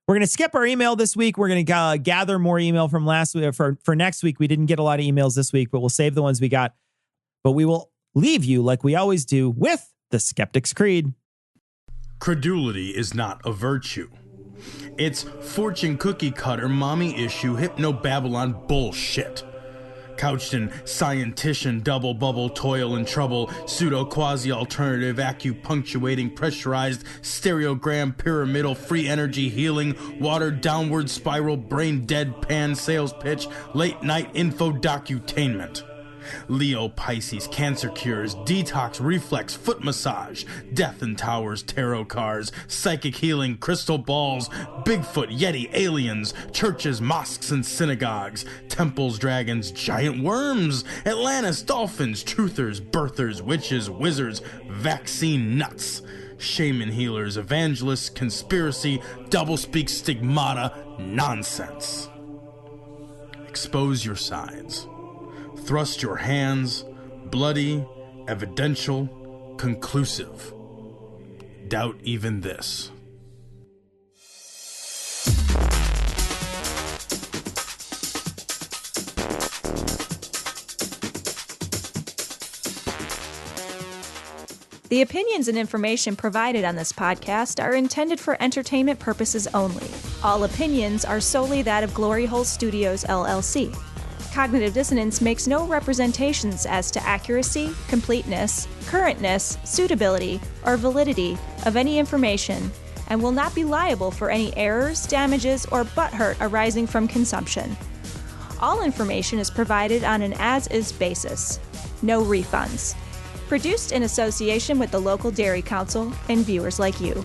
We're going to skip our email this week. We're going to gather more email from last week. For next week, we didn't get a lot of emails this week, but we'll save the ones we got. But we will leave you, like we always do, with the Skeptic's Creed. Credulity is not a virtue. It's fortune cookie cutter, mommy issue, hypno-Babylon bullshit. Couched in scientician, double bubble, toil and trouble, pseudo quasi-alternative, acupunctuating, pressurized, stereogram, pyramidal, free energy healing, watered downward spiral, brain deadpan sales pitch, late night info docutainment. Leo, Pisces, cancer cures, detox, reflex, foot massage, death in towers, tarot cards, psychic healing, crystal balls, Bigfoot, Yeti, aliens, churches, mosques and synagogues, temples, dragons, giant worms, Atlantis, dolphins, truthers, birthers, witches, wizards, vaccine nuts, shaman healers, evangelists, conspiracy, doublespeak, stigmata, nonsense. Expose your sides. Thrust your hands, bloody, evidential, conclusive. Doubt even this. The opinions and information provided on this podcast are intended for entertainment purposes only. All opinions are solely that of Glory Hole Studios, LLC. Cognitive Dissonance makes no representations as to accuracy, completeness, currentness, suitability, or validity of any information, and will not be liable for any errors, damages, or butthurt arising from consumption. All information is provided on an as-is basis. No refunds. Produced in association with the local Dairy Council and viewers like you.